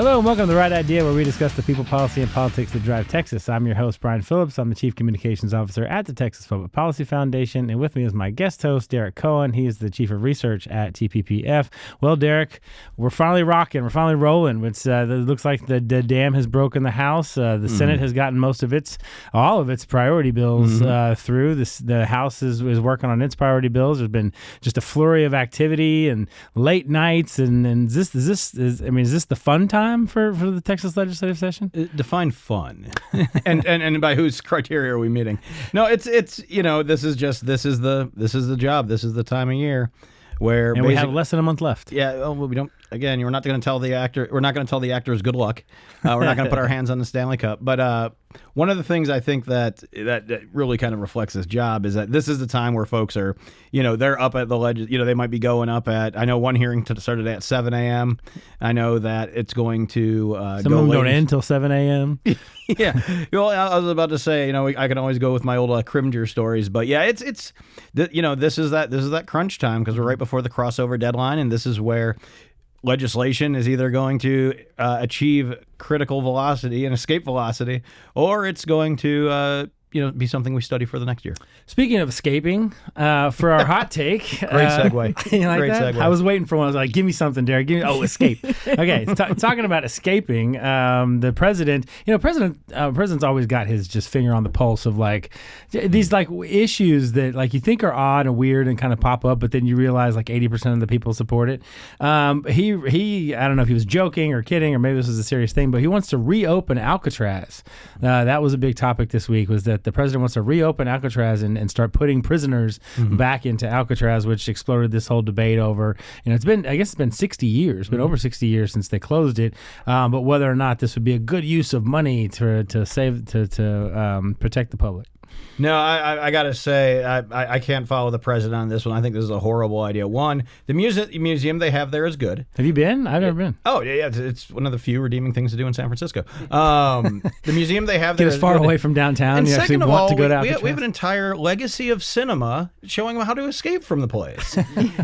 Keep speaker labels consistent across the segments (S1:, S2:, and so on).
S1: Hello and welcome to The Right Idea, where we discuss the people, policy, and politics that drive Texas. I'm your host, Brian Phillips. I'm the Chief Communications Officer at the Texas Public Policy Foundation, and with me is my guest host, Derek Cohen. He is the Chief of Research at TPPF. Well, Derek, we're finally rocking. We're finally rolling. It looks like the dam has broken the House. The Senate has gotten all of its priority bills through. The House is working on its priority bills. There's been just a flurry of activity and late nights. And is this the fun time for the Texas legislative session?
S2: Define fun, and by whose criteria are we meeting? No, this is the job. This is the time of year where
S1: we have less than a month left.
S2: Yeah, well, we don't. Again, we're not going to tell the actor. We're not going to tell the actors good luck. We're not going to put our hands on the Stanley Cup. But one of the things I think that really kind of reflects this job is that this is the time where folks are, they're up at the they might be going up at. I know one hearing started at 7 a.m. I know that it's going to
S1: some of them don't end until 7 a.m.
S2: Yeah. Well, I was about to say, I can always go with my old Crimger stories, but yeah, this is that crunch time because we're right before the crossover deadline, and this is where legislation is either going to achieve critical velocity and escape velocity, or it's going to be something we study for the next year.
S1: Speaking of escaping, for our hot take.
S2: Great segue.
S1: You like
S2: Great
S1: that?
S2: segue.
S1: I was waiting for one. I was like, give me something, Derek. Escape. Okay, talking about escaping, the president, president's always got his just finger on the pulse of these issues that you think are odd and weird and kind of pop up, but then you realize 80% of the people support it. He I don't know if he was joking or kidding or maybe this was a serious thing, but he wants to reopen Alcatraz. That was a big topic this week, was that the president wants to reopen Alcatraz and start putting prisoners back into Alcatraz, which exploded this whole debate over, it's been 60 years, been over 60 years since they closed it. But whether or not this would be a good use of money to protect the public.
S2: No, I got to say, I can't follow the president on this one. I think this is a horrible idea. One, the museum they have there is good.
S1: Have you been? I've never been.
S2: Oh, yeah, it's one of the few redeeming things to do in San Francisco. The museum they have there
S1: is far away from downtown.
S2: And
S1: you
S2: second of
S1: want
S2: all,
S1: to go to Alcatraz.
S2: We have an entire legacy of cinema showing them how to escape from the place.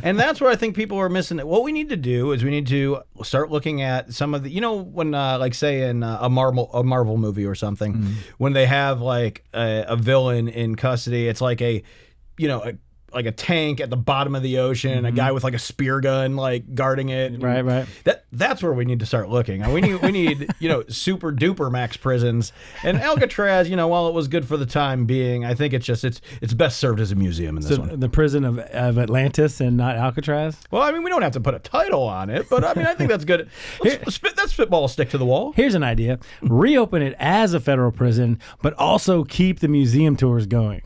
S2: And that's where I think people are missing it. What we need to do is we need to start looking at some of the, when, say in a Marvel movie or something, when they have a villain in custody, it's like a tank at the bottom of the ocean, a guy with a spear gun guarding it.
S1: Right.
S2: That's where we need to start looking. We need super duper max prisons. And Alcatraz, while it was good for the time being, I think it's best served as a museum in this one.
S1: The prison of Atlantis and not Alcatraz?
S2: Well, we don't have to put a title on it, but I think that's good. That spitball stick to the wall.
S1: Here's an idea. Reopen it as a federal prison, but also keep the museum tours going.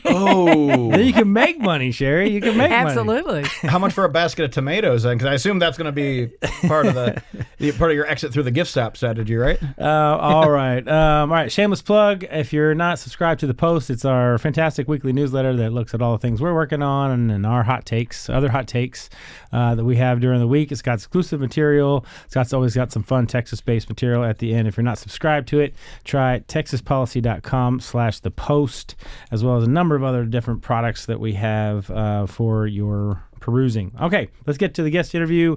S2: Oh,
S1: then you can make money, Sherry. You can make
S3: Absolutely.
S1: money.
S2: How much for a basket of tomatoes then? Because I assume that's going to be part of part of your exit through the gift shop strategy, right?
S1: All right. Shameless plug. If you're not subscribed to The Post, it's our fantastic weekly newsletter that looks at all the things we're working on and our other hot takes that we have during the week. It's got exclusive material. It's always got some fun Texas-based material at the end. If you're not subscribed to it, try texaspolicy.com/The Post, as well as a number of other different products that we have for your perusing. Okay, let's get to the guest interview.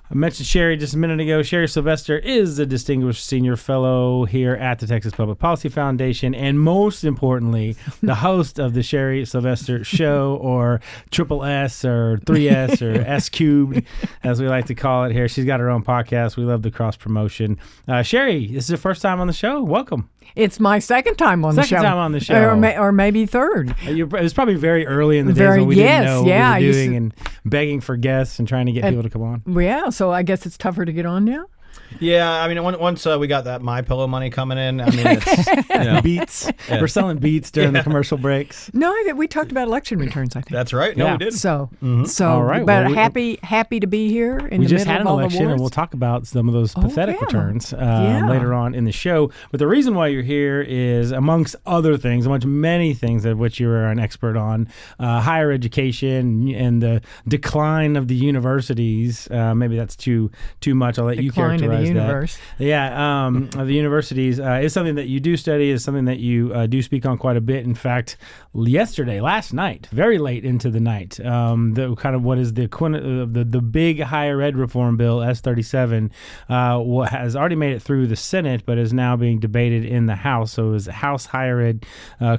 S1: I mentioned Sherry just a minute ago. Sherry Sylvester is a distinguished senior fellow here at the Texas Public Policy Foundation, and most importantly, the host of the Sherry Sylvester Show, or Triple S, or 3S, or S Cubed, as we like to call it here. She's got her own podcast. We love the cross promotion. Sherry, this is your first time on the show. Welcome.
S3: It's my second time on the show.
S1: Second time on the show.
S3: Or maybe third.
S1: It was probably very early in the days when we didn't know what we were doing and begging for guests and trying to get people to come on.
S3: Yeah, so I guess it's tougher to get on now.
S2: Yeah, once we got that My Pillow money coming in, it's
S1: Beats. Yeah. We're selling Beats during the commercial breaks.
S3: No, we talked about election returns, I think.
S2: That's right. No, we did.
S3: So,
S1: all right.
S3: But happy to be here in the middle of all the wars.
S1: We just had an election, and we'll talk about some of those pathetic returns later on in the show. But the reason why you're here is, amongst other things, many things of which you're an expert on, higher education and the decline of the universities. Maybe that's too much. I'll let you characterize
S3: design of the universe.
S1: Yeah, of the universities is something that you do study, is something that you do speak on quite a bit. In fact, last night, very late into the night, the kind of what is the big higher ed reform bill, S37, has already made it through the Senate, but is now being debated in the House. So it was the House Higher Ed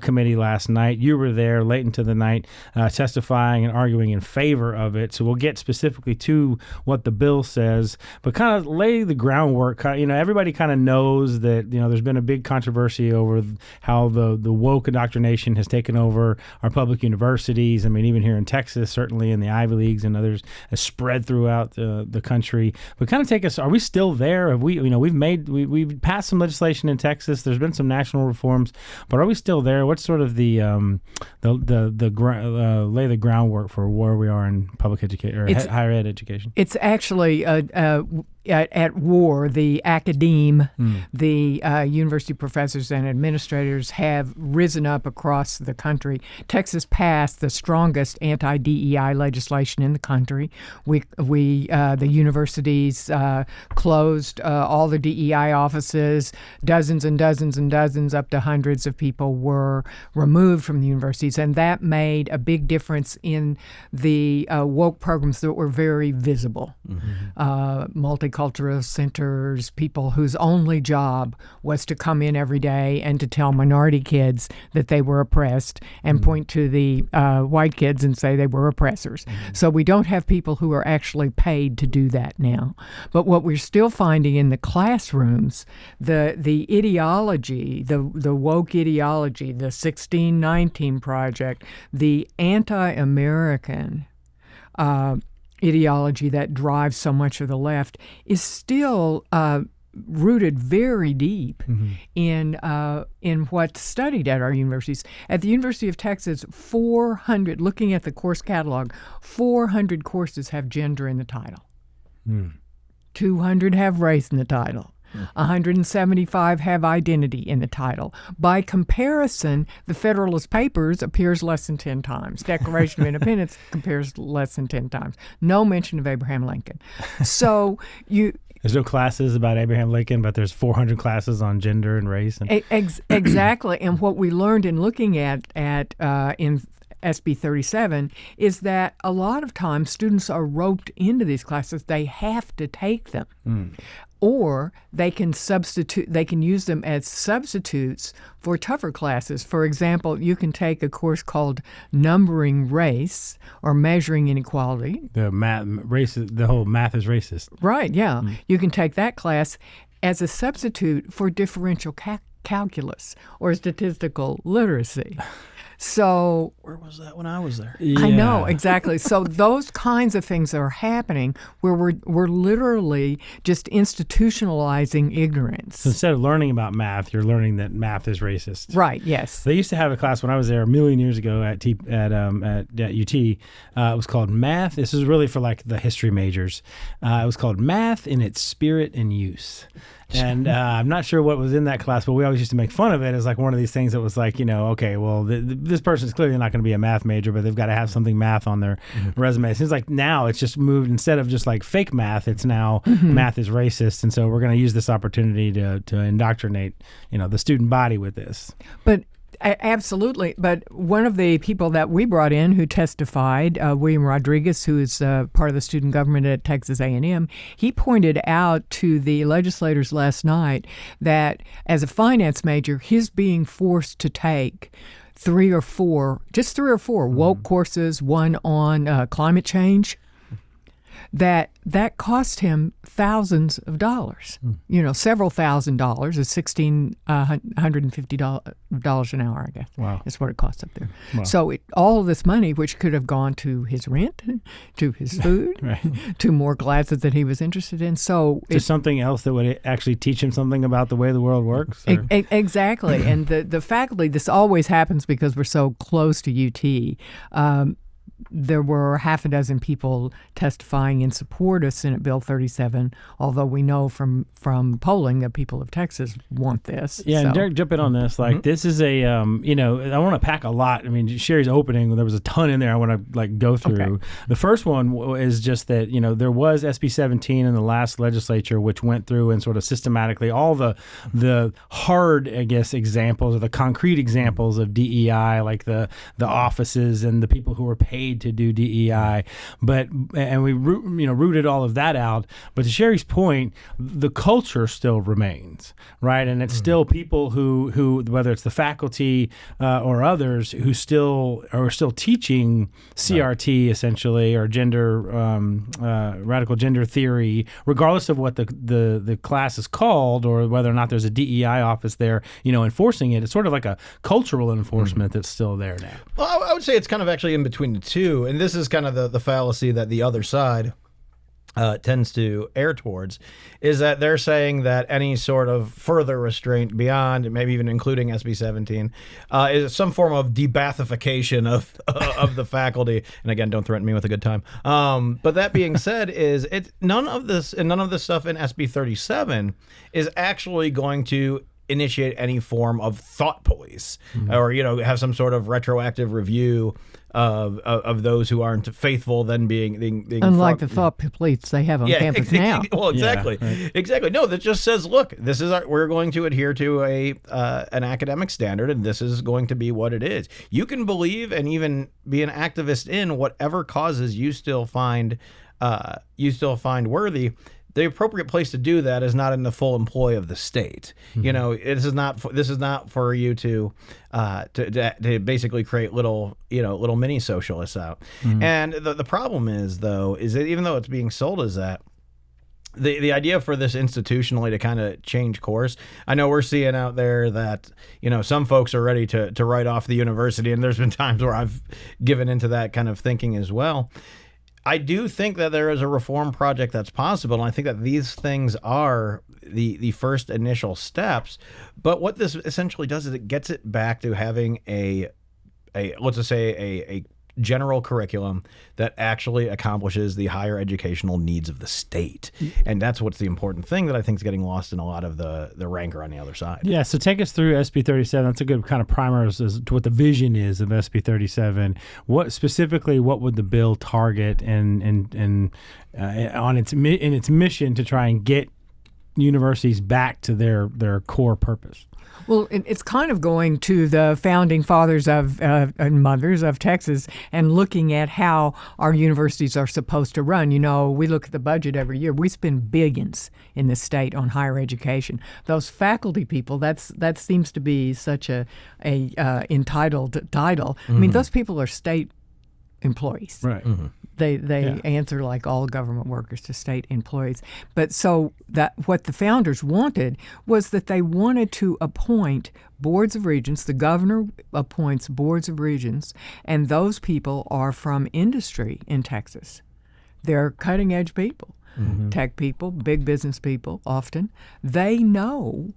S1: Committee last night. You were there late into the night testifying and arguing in favor of it. So we'll get specifically to what the bill says, but kind of lay the groundwork. Everybody kind of knows that, there's been a big controversy over how the woke indoctrination has taken over our public universities. I mean, even here in Texas, certainly in the Ivy Leagues and others, has spread throughout the country. But kind of take us, are we still there? Have we've passed some legislation in Texas. There's been some national reforms, but are we still there? What's sort of lay the groundwork for where we are in public education or higher ed education?
S3: It's actually at war. The academe, the university professors and administrators have risen up across the country. Texas passed the strongest anti-DEI legislation in the country. The universities closed all the DEI offices. Dozens and dozens and dozens, up to hundreds of people were removed from the universities, and that made a big difference in the woke programs that were very visible. Multicultural centers, people whose only job was to come in every day and to tell minority kids that they were oppressed and point to the white kids and say they were oppressors. So we don't have people who are actually paid to do that now. But what we're still finding in the classrooms, the ideology, the woke ideology, the 1619 Project, the anti-American ideology that drives so much of the left is still rooted very deep in what's studied at our universities. At the University of Texas, 400, looking at the course catalog, 400 courses have gender in the title. 200 have race in the title. 175 have identity in the title. By comparison, the Federalist Papers appears less than 10 times. Declaration of Independence appears less than 10 times. No mention of Abraham Lincoln. So
S1: there's no classes about Abraham Lincoln, but there's 400 classes on gender and race.
S3: Exactly. And what we learned in looking at in SB 37 is that a lot of times students are roped into these classes. They have to take them. Or they can use them as substitutes for tougher classes. For example, you can take a course called Numbering Race or Measuring Inequality.
S1: The whole math is racist.
S3: Right, yeah. You can take that class as a substitute for differential calculus or statistical literacy. So
S2: where was that when I was there?
S3: I know, exactly. So those kinds of things are happening where we're literally just institutionalizing ignorance.
S1: So instead of learning about math, you're learning that math is racist.
S3: Right, yes.
S1: They used to have a class when I was there a million years ago at UT. It was called Math. This is really for like the history majors. It was called Math in its Spirit and Use. And I'm not sure what was in that class, but we always used to make fun of it as like one of these things that was like, okay, well, this person's clearly not going to be a math major, but they've got to have something math on their resume. It seems like now it's just moved, instead of just like fake math, it's now math is racist. And so we're going to use this opportunity to indoctrinate, the student body with this.
S3: But absolutely. But one of the people that we brought in who testified, William Rodriguez, who is part of the student government at Texas A&M, he pointed out to the legislators last night that as a finance major, he's being forced to take three or four woke courses, one on climate change, that cost him thousands of dollars, several $1,000s, is $1,650 an hour, I guess.
S1: Wow.
S3: That's what it costs up there.
S1: Wow.
S3: So all of this money, which could have gone to his rent, to his food,
S1: right.
S3: to more classes that he was interested in. So
S1: it's something else that would actually teach him something about the way the world works?
S3: Exactly. And the faculty, this always happens because we're so close to UT. there were half a dozen people testifying in support of Senate Bill 37, although we know from polling that people of Texas want this.
S1: Yeah,
S3: so.
S1: and Derek, jump in on this. Like, this is a, I want to pack a lot. I mean, Sherry's opening, there was a ton in there I want to go through.
S3: Okay.
S1: The first one is just that, there was SB 17 in the last legislature, which went through and sort of systematically all the hard, I guess, examples or the concrete examples of DEI, like the offices and the people who were paid to do DEI, and we rooted all of that out. But to Sherry's point, the culture still remains, right? And it's still people who whether it's the faculty or others who are still teaching CRT essentially, or radical gender theory, regardless of what the class is called or whether or not there's a DEI office there, enforcing it. It's sort of like a cultural enforcement that's still there now.
S2: Well, I would say it's kind of actually in between the two, and this is kind of the fallacy that the other side tends to err towards, is that they're saying that any sort of further restraint beyond, maybe even including SB 17, is some form of debathification of the faculty. And again, don't threaten me with a good time. But that being said, none of this stuff in SB 37 is actually going to initiate any form of thought police, or have some sort of retroactive review of those who aren't faithful then being
S3: unlike the thought police they have on campus now.
S2: Well, exactly.
S1: Yeah, right.
S2: Exactly. No, that just says, look, this is we're going to adhere to an academic standard, and this is going to be what it is. You can believe and even be an activist in whatever causes you still find worthy. The appropriate place to do that is not in the full employ of the state. This is not for you to basically create little mini socialists out. And the problem is that even though it's being sold as that, the idea for this institutionally to kind of change course, I know we're seeing out there that, some folks are ready to write off the university, and there's been times where I've given into that kind of thinking as well. I do think that there is a reform project that's possible, and I think that these things are the first initial steps. But what this essentially does is it gets it back to having a general curriculum that actually accomplishes the higher educational needs of the state. And that's what's the important thing that I think is getting lost in a lot of the rancor on the other side.
S1: Yeah, so take us through SB 37. That's a good kind of primer as to what the vision is of SB 37. What would the bill target in its mission to try and get universities back to their core purpose?
S3: Well, it's kind of going to the founding fathers and mothers of Texas and looking at how our universities are supposed to run. We look at the budget every year. We spend billions in the state on higher education. Those faculty people, that seems to be such a entitled title. I mean, those people are state employees.
S1: Right.
S3: They answer like all government workers to state employees. But so that what the founders wanted was that they wanted to appoint boards of regents. The governor appoints boards of regents, and those people are from industry in Texas. They're cutting edge people, tech people, big business people often. They know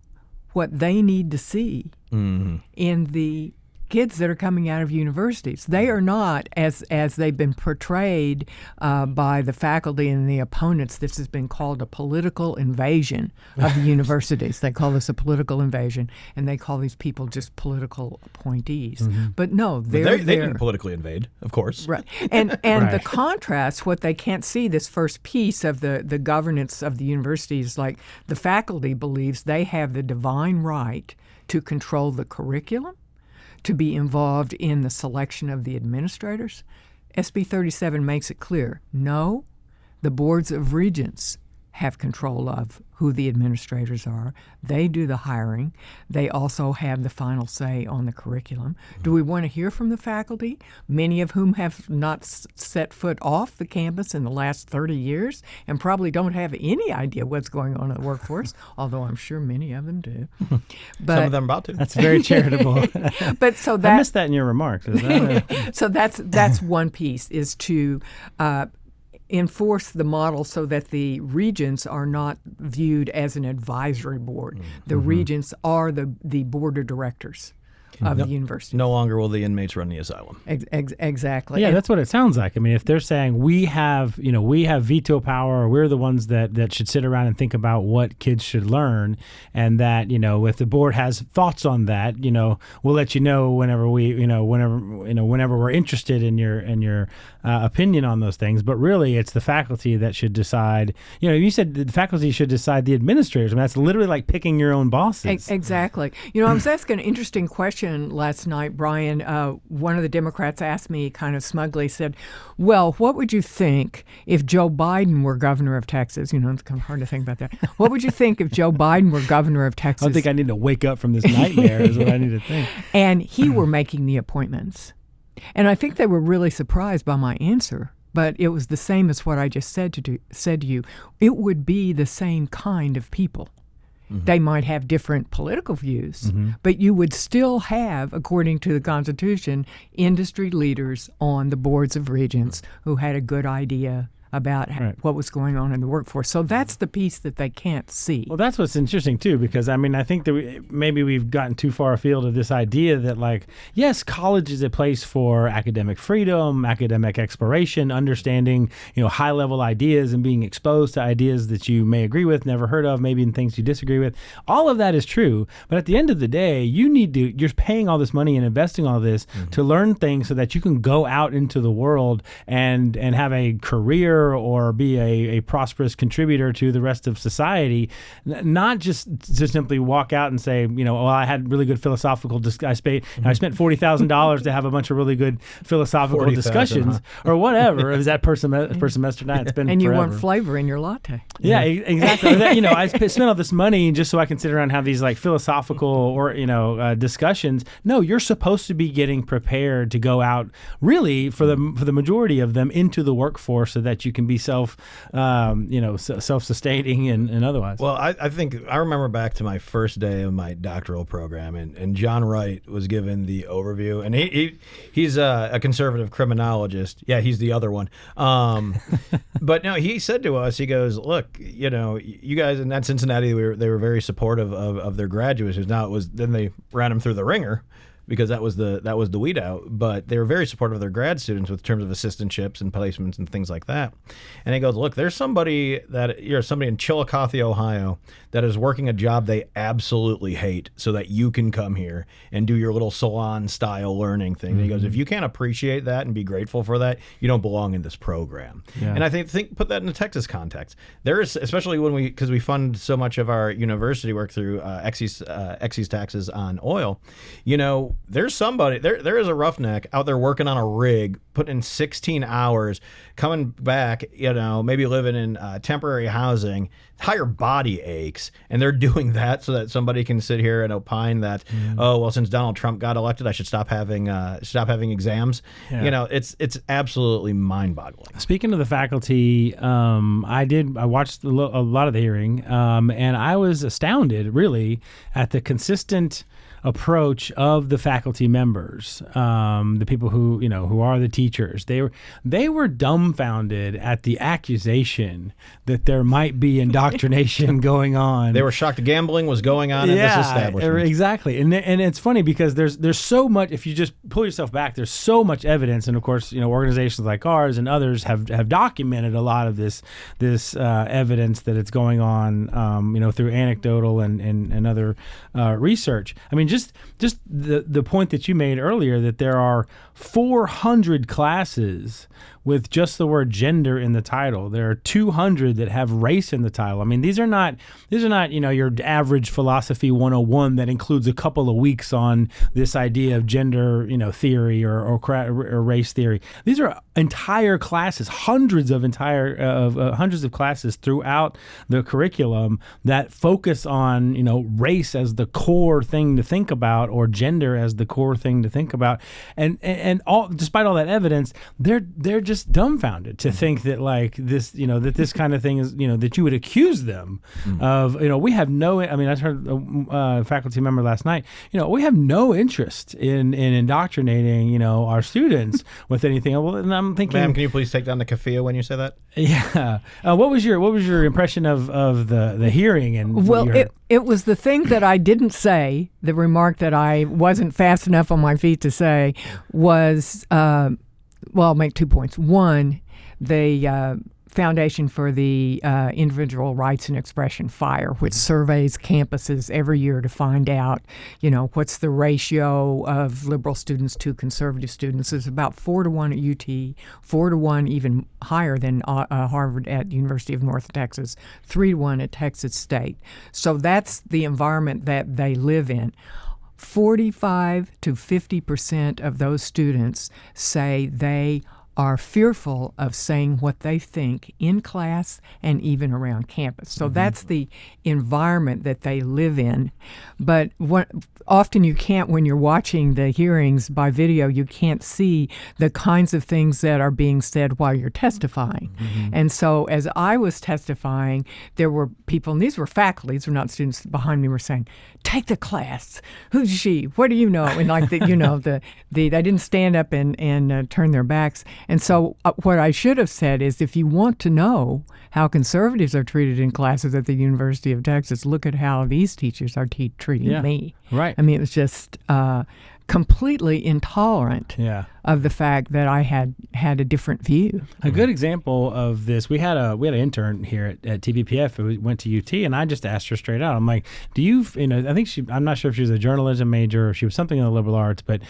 S3: what they need to see in the kids that are coming out of universities. They are not, as they've been portrayed by the faculty and the opponents, this has been called a political invasion of the universities. They call this a political invasion, and they call these people just political appointees. But no, they
S2: didn't politically invade, of course.
S3: Right. And the contrast, what they can't see, this first piece of the governance of the university is like the faculty believes they have the divine right to control the curriculum, to be involved in the selection of the administrators. SB 37 makes it clear, no, the boards of regents have control of who the administrators are. They do the hiring. They also have the final say on the curriculum. Do we want to hear from the faculty, many of whom have not set foot off the campus in the last 30 years and probably don't have any idea what's going on in the workforce, although I'm sure many of them do. But,
S2: some of them about to.
S1: That's very charitable.
S3: But so
S1: I missed that in your remarks. Is that
S3: so that's one piece, is to enforce the model so that the regents are not viewed as an advisory board. The regents are the board of directors of the university.
S2: No longer will the inmates run the asylum.
S3: Exactly.
S1: Yeah, that's what it sounds like. I mean, if they're saying we have veto power, or we're the ones that should sit around and think about what kids should learn, and that, if the board has thoughts on that, we'll let you know whenever we're interested in your opinion on those things. But really, it's the faculty that should decide. You said the faculty should decide the administrators. I mean, that's literally like picking your own bosses.
S3: Exactly. I was asking an interesting question last night, Brian. One of the Democrats asked me kind of smugly, said, well, what would you think if Joe Biden were governor of Texas? It's kind of hard to think about that. What would you think if Joe Biden were governor of Texas?
S1: I don't think I need to wake up from this nightmare is what I need to think.
S3: And he were making the appointments. And I think they were really surprised by my answer. But it was the same as what I just said to you. It would be the same kind of people. Mm-hmm. They might have different political views, but you would still have, according to the Constitution, industry leaders on the boards of regents who had a good idea about what was going on in the workforce. So that's the piece that they can't see.
S1: Well, that's what's interesting, too, because, I think that maybe we've gotten too far afield of this idea that, yes, college is a place for academic freedom, academic exploration, understanding, high-level ideas and being exposed to ideas that you may agree with, never heard of, maybe in things you disagree with. All of that is true, but at the end of the day, you're paying all this money and investing all this to learn things so that you can go out into the world and have a career or be a prosperous contributor to the rest of society, not just to simply walk out and say, well, I had really good philosophical I spent $40,000 to have a bunch of really good philosophical discussions or whatever. It was that per semester night. It's been
S3: and you
S1: forever.
S3: want flavor in your latte.
S1: Yeah, exactly. I spent all this money just so I can sit around and have these philosophical or discussions. No, you're supposed to be getting prepared to go out really for the majority of them into the workforce so that you can be self-sustaining and otherwise.
S2: Well, I think I remember back to my first day of my doctoral program, and John Wright was given the overview, and he's a conservative criminologist. Yeah, he's the other one. But no, he said to us, he goes, look, you guys in that Cincinnati, they were very supportive of their graduates. Now then they ran them through the ringer, because that was the weed out, but they were very supportive of their grad students with terms of assistantships and placements and things like that. And he goes, look, there's somebody in Chillicothe, Ohio, that is working a job they absolutely hate so that you can come here and do your little salon style learning thing. And he goes, if you can't appreciate that and be grateful for that, you don't belong in this program. Yeah. And I think put that in the Texas context. There is, especially because we fund so much of our university work through excise taxes on oil, there's somebody, there is a roughneck out there working on a rig, putting in 16 hours, coming back, maybe living in temporary housing, entire body aches, and they're doing that so that somebody can sit here and opine that, since Donald Trump got elected, I should stop having exams. Yeah. It's absolutely mind-boggling.
S1: Speaking of the faculty, I watched a lot of the hearing, and I was astounded, really, at the consistent approach of the faculty members, the people who are the teachers. They were dumbfounded at the accusation that there might be indoctrination going on.
S2: They were shocked gambling was going on in this establishment.
S1: Exactly. And it's funny because there's so much, if you just pull yourself back, there's so much evidence, and of course, organizations like ours and others have documented a lot of this evidence that it's going on, through anecdotal and other research. I mean, just the point that you made earlier, that there are 400 classes with just the word gender in the title. There are 200 that have race in the title. I mean, these are not your average philosophy 101 that includes a couple of weeks on this idea of gender theory or race theory. These are entire classes, hundreds of classes throughout the curriculum that focus on race as the core thing to think about, or gender as the core thing to think about, and all, despite all that evidence, they're just dumbfounded to think that this that this kind of thing is that you would accuse them of we have no. I mean, I heard a faculty member last night. We have no interest in indoctrinating our students with anything. Well, and I'm I'm thinking,
S2: Ma'am, can you please take down the keffiyeh when you say that?
S1: Yeah. What was your impression of the hearing and what you heard?
S3: It was the thing that I didn't say, the remark that I wasn't fast enough on my feet to say was, well, I'll make 2 points. One, the Foundation for the Individual Rights and Expression, FIRE, which surveys campuses every year to find out, what's the ratio of liberal students to conservative students. It's about 4-to-1 at UT, 4-to-1 even higher than Harvard at University of North Texas, 3-to-1 at Texas State. So that's the environment that they live in. 45 to 50% of those students say they are fearful of saying what they think in class and even around campus. So that's the environment that they live in. But often you can't, when you're watching the hearings by video, you can't see the kinds of things that are being said while you're testifying. And so as I was testifying, there were people, and these were faculty, these were not students behind me, were saying, take the class. Who's she? What do you know? And like, they didn't stand up and turn their backs. And so what I should have said is, if you want to know how conservatives are treated in classes at the University of Texas, look at how these teachers are treating me.
S1: Right.
S3: I mean, it was just completely intolerant of the fact that I had a different view.
S1: A good example of this, we had an intern here at TPPF who went to UT, and I just asked her straight out. I'm like, do you, I think I'm not sure if she was a journalism major or she was something in the liberal arts, but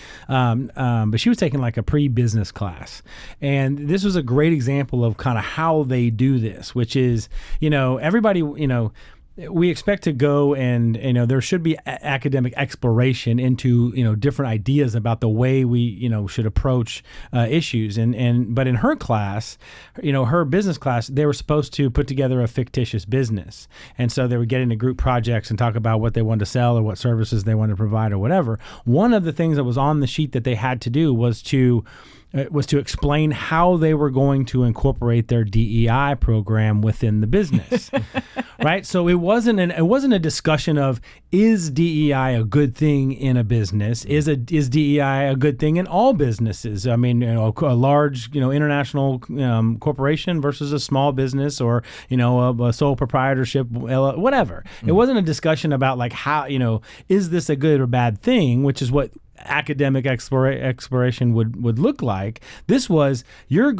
S1: she was taking like a pre-business class. And this was a great example of kind of how they do this, which is, everybody, we expect to go and, there should be academic exploration into, different ideas about the way we, should approach issues. But in her class, her business class, they were supposed to put together a fictitious business. And so they would get into group projects and talk about what they wanted to sell or what services they wanted to provide or whatever. One of the things that was on the sheet that they had to do was to explain how they were going to incorporate their DEI program within the business, right? So it wasn't a discussion of, is DEI a good thing in a business? Is DEI a good thing in all businesses? I mean, a large, international corporation versus a small business, or a sole proprietorship, whatever. It wasn't a discussion about like how, is this a good or bad thing, which is what academic exploration would look like. This was, your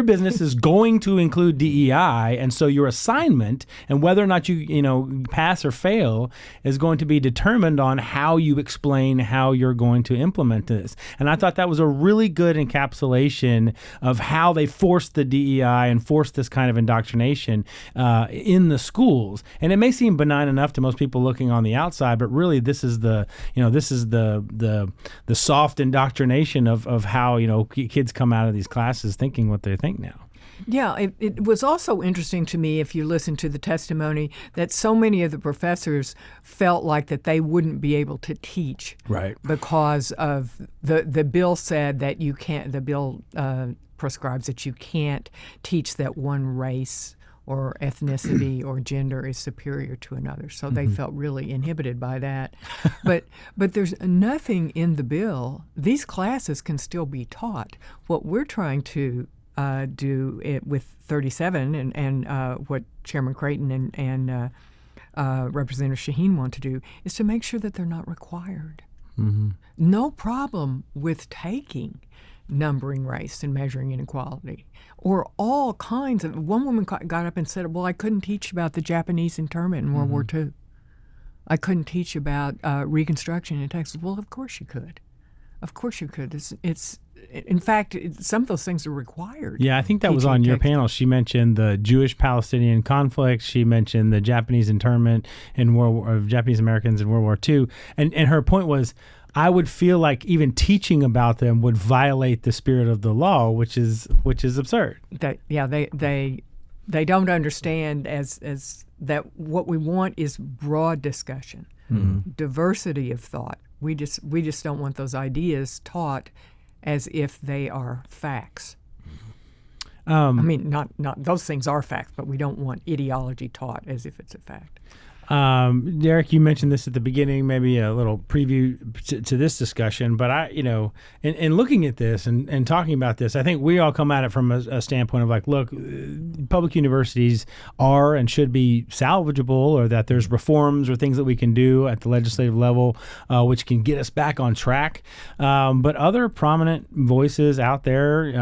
S1: business is going to include DEI, and so your assignment and whether or not you pass or fail is going to be determined on how you explain how you're going to implement this. And I thought that was a really good encapsulation of how they forced the DEI and forced this kind of indoctrination in the schools. And it may seem benign enough to most people looking on the outside, but really this is the soft indoctrination of how kids come out of these classes thinking what they think now.
S3: Yeah, it was also interesting to me, if you listen to the testimony, that so many of the professors felt like that they wouldn't be able to teach,
S1: right?
S3: Because of the bill said that you can't. The bill prescribes that you can't teach that one race or ethnicity or gender is superior to another. So they felt really inhibited by that. But there's nothing in the bill. These classes can still be taught. What we're trying to do it with 37 and what Chairman Creighton and Representative Shaheen want to do is to make sure that they're not required. No problem with taking numbering race and measuring inequality, or all kinds of. One woman got up and said, well, I couldn't teach about the Japanese internment in World War II. I couldn't teach about Reconstruction in Texas. Well, of course you could. Of course you could. It's in fact, some of those things are required.
S1: Yeah, I think that was on your panel. She mentioned the Jewish-Palestinian conflict. She mentioned the Japanese internment of Japanese Americans in World War II. And her point was, I would feel like even teaching about them would violate the spirit of the law, which is absurd.
S3: They don't understand as that what we want is broad discussion, diversity of thought. We just don't want those ideas taught as if they are facts. I mean, not those things are facts, but we don't want ideology taught as if it's a fact.
S1: Derek, you mentioned this at the beginning, maybe a little preview to this discussion, but in looking at this and talking about this, I think we all come at it from a standpoint of like, look, public universities are and should be salvageable, or that there's reforms or things that we can do at the legislative level which can get us back on track. But other prominent voices out there,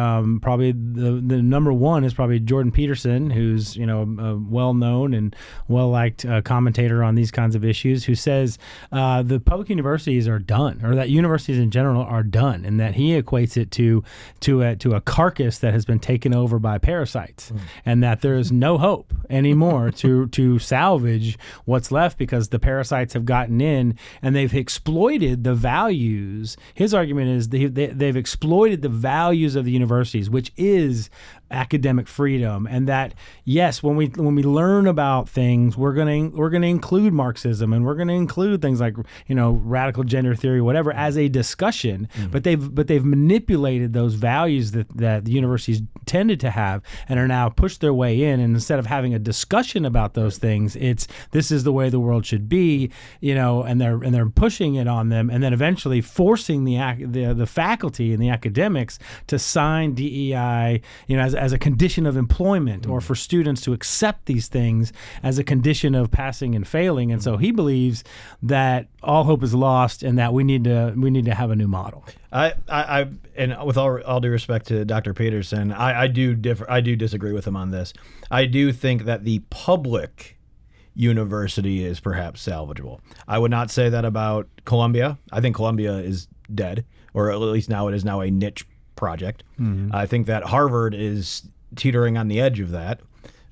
S1: probably the number one is probably Jordan Peterson, who's a well-known and well-liked commentator on these kinds of issues, who says the public universities are done, or that universities in general are done, and that he equates it to a carcass that has been taken over by parasites, and that there is no hope anymore to salvage what's left because the parasites have gotten in and they've exploited the values. His argument is they've exploited the values of the universities, which is academic freedom, and that yes, when we learn about things, we're gonna include Marxism, and we're gonna include things like radical gender theory, whatever, as a discussion. But they've manipulated those values that the universities tended to have, and are now pushed their way in. And instead of having a discussion about those things, this is the way the world should be, and they're pushing it on them, and then eventually forcing the faculty and the academics to sign DEI, as a condition of employment, or for students to accept these things as a condition of passing and failing. And so he believes that all hope is lost, and that we need to have a new model.
S2: I and with all due respect to Dr. Peterson, I do disagree with him on this. I do think that the public university is perhaps salvageable. I would not say that about Columbia. I think Columbia is dead, or at least now it is now a niche project. I think that Harvard is teetering on the edge of that.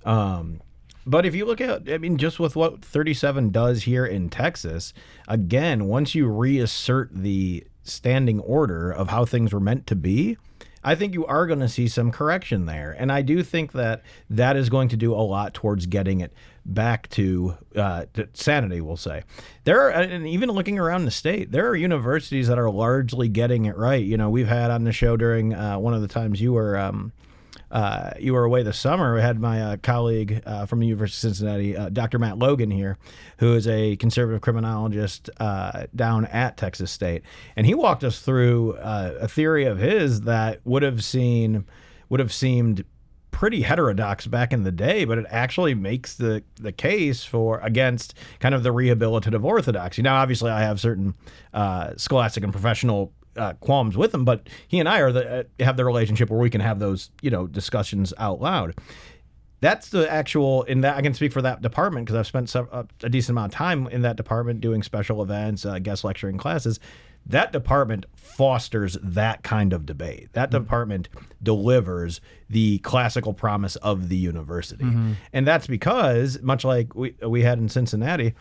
S2: But if you look at, just with what 37 does here in Texas, again, once you reassert the standing order of how things were meant to be, I think you are going to see some correction there. And I do think that is going to do a lot towards getting it back to sanity, we'll say. And even looking around the state, there are universities that are largely getting it right. We've had on the show during one of the times you were away this summer, we had my colleague from the University of Cincinnati, Dr. Matt Logan here, who is a conservative criminologist down at Texas State. And he walked us through a theory of his that would have seemed pretty heterodox back in the day, but it actually makes the case against kind of the rehabilitative orthodoxy. Now, obviously, I have certain scholastic and professional qualms with him, but he and I have the relationship where we can have those discussions out loud. That's the actual, in that I can speak for that department because I've spent a decent amount of time in that department doing special events, guest lecturing classes. That department fosters that kind of debate. That department delivers the classical promise of the university. And that's because, much like we had in Cincinnati,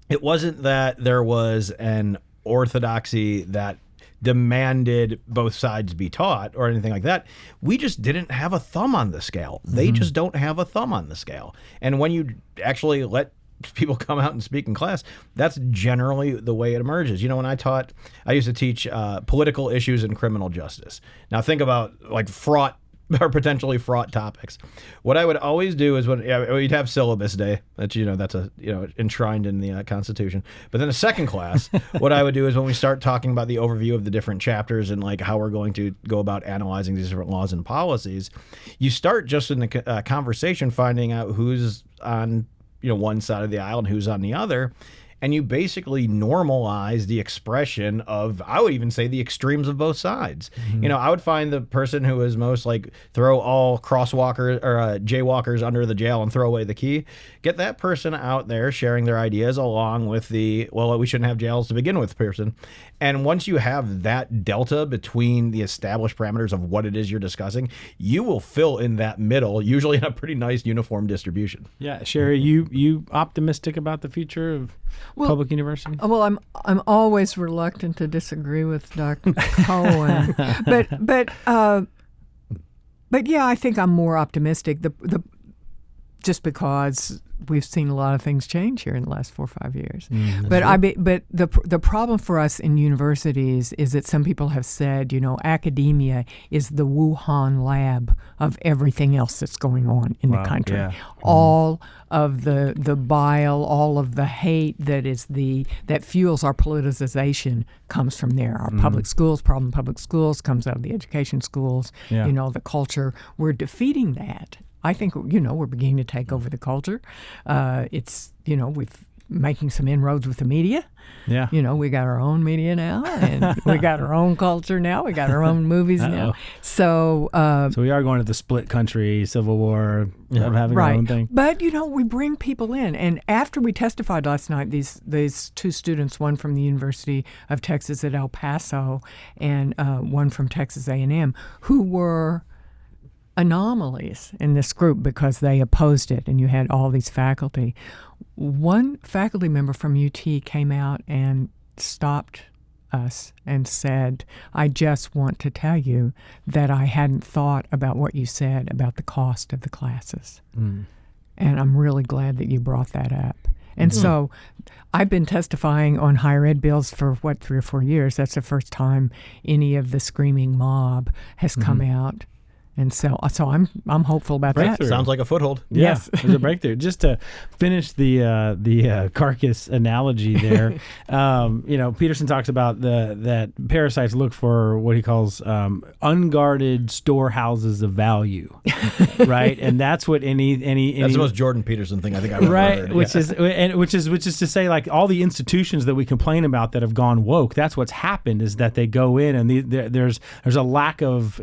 S2: it wasn't that there was an orthodoxy that demanded both sides be taught or anything like that. We just didn't have a thumb on the scale. They just don't have a thumb on the scale. And when you actually let people come out and speak in class, that's generally the way it emerges. When I used to teach political issues in criminal justice. Now think about like fraught or potentially fraught topics. What I would always do is we'd have syllabus day. That's enshrined in the Constitution. But then the second class, what I would do is when we start talking about the overview of the different chapters and like how we're going to go about analyzing these different laws and policies, you start just in the conversation finding out who's on one side of the aisle and who's on the other. And you basically normalize the expression of, I would even say, the extremes of both sides. I would find the person who is most like throw all crosswalkers or jaywalkers under the jail and throw away the key. Get that person out there sharing their ideas along with we shouldn't have jails to begin with person. And once you have that delta between the established parameters of what it is you're discussing, you will fill in that middle, usually in a pretty nice uniform distribution.
S1: Yeah, Sherry, you optimistic about the future of public university?
S3: Well, I'm always reluctant to disagree with Dr. Cohen, but yeah, I think I'm more optimistic. just because we've seen a lot of things change here in the last 4 or 5 years. But the problem for us in universities is that some people have said, academia is the Wuhan lab of everything else that's going on in the country.
S1: Yeah.
S3: All of the bile, all of the hate that fuels our politicization comes from there. Our public schools, problem public schools, comes out of the education schools.
S1: Yeah.
S3: The culture. We're defeating that. I think, we're beginning to take over the culture. It's, we're making some inroads with the media.
S1: Yeah.
S3: We got our own media now, and we got our own culture now. We got our own movies now. So
S1: we are going to the split country, civil war, of having our own thing.
S3: But, we bring people in. And after we testified last night, these 2 students, one from the University of Texas at El Paso and one from Texas A&M, who were anomalies in this group because they opposed it, and you had all these faculty. One faculty member from UT came out and stopped us and said, I just want to tell you that I hadn't thought about what you said about the cost of the classes. And I'm really glad that you brought that up. And so I've been testifying on higher ed bills for, 3 or 4 years. That's the first time any of the screaming mob has come out. And so I'm hopeful about that.
S2: Sounds like a foothold.
S1: Yeah,
S3: Yes.
S1: there's a breakthrough. Just to finish the carcass analogy there, Peterson talks about that parasites look for what he calls unguarded storehouses of value, right? And that's what any
S2: that's the most Jordan Peterson thing I think I've ever heard.
S1: Which is to say, like, all the institutions that we complain about that have gone woke. That's what's happened, is that they go in and there's a lack of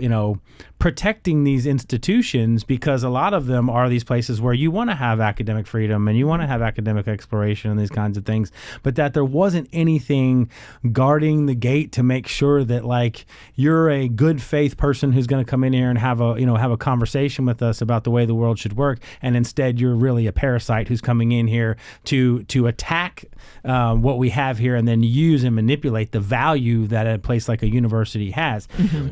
S1: protecting these institutions, because a lot of them are these places where you want to have academic freedom and you want to have academic exploration and these kinds of things, but that there wasn't anything guarding the gate to make sure that, like, you're a good faith person who's going to come in here and have a conversation with us about the way the world should work, and instead you're really a parasite who's coming in here to attack what we have here and then use and manipulate the value that a place like a university has.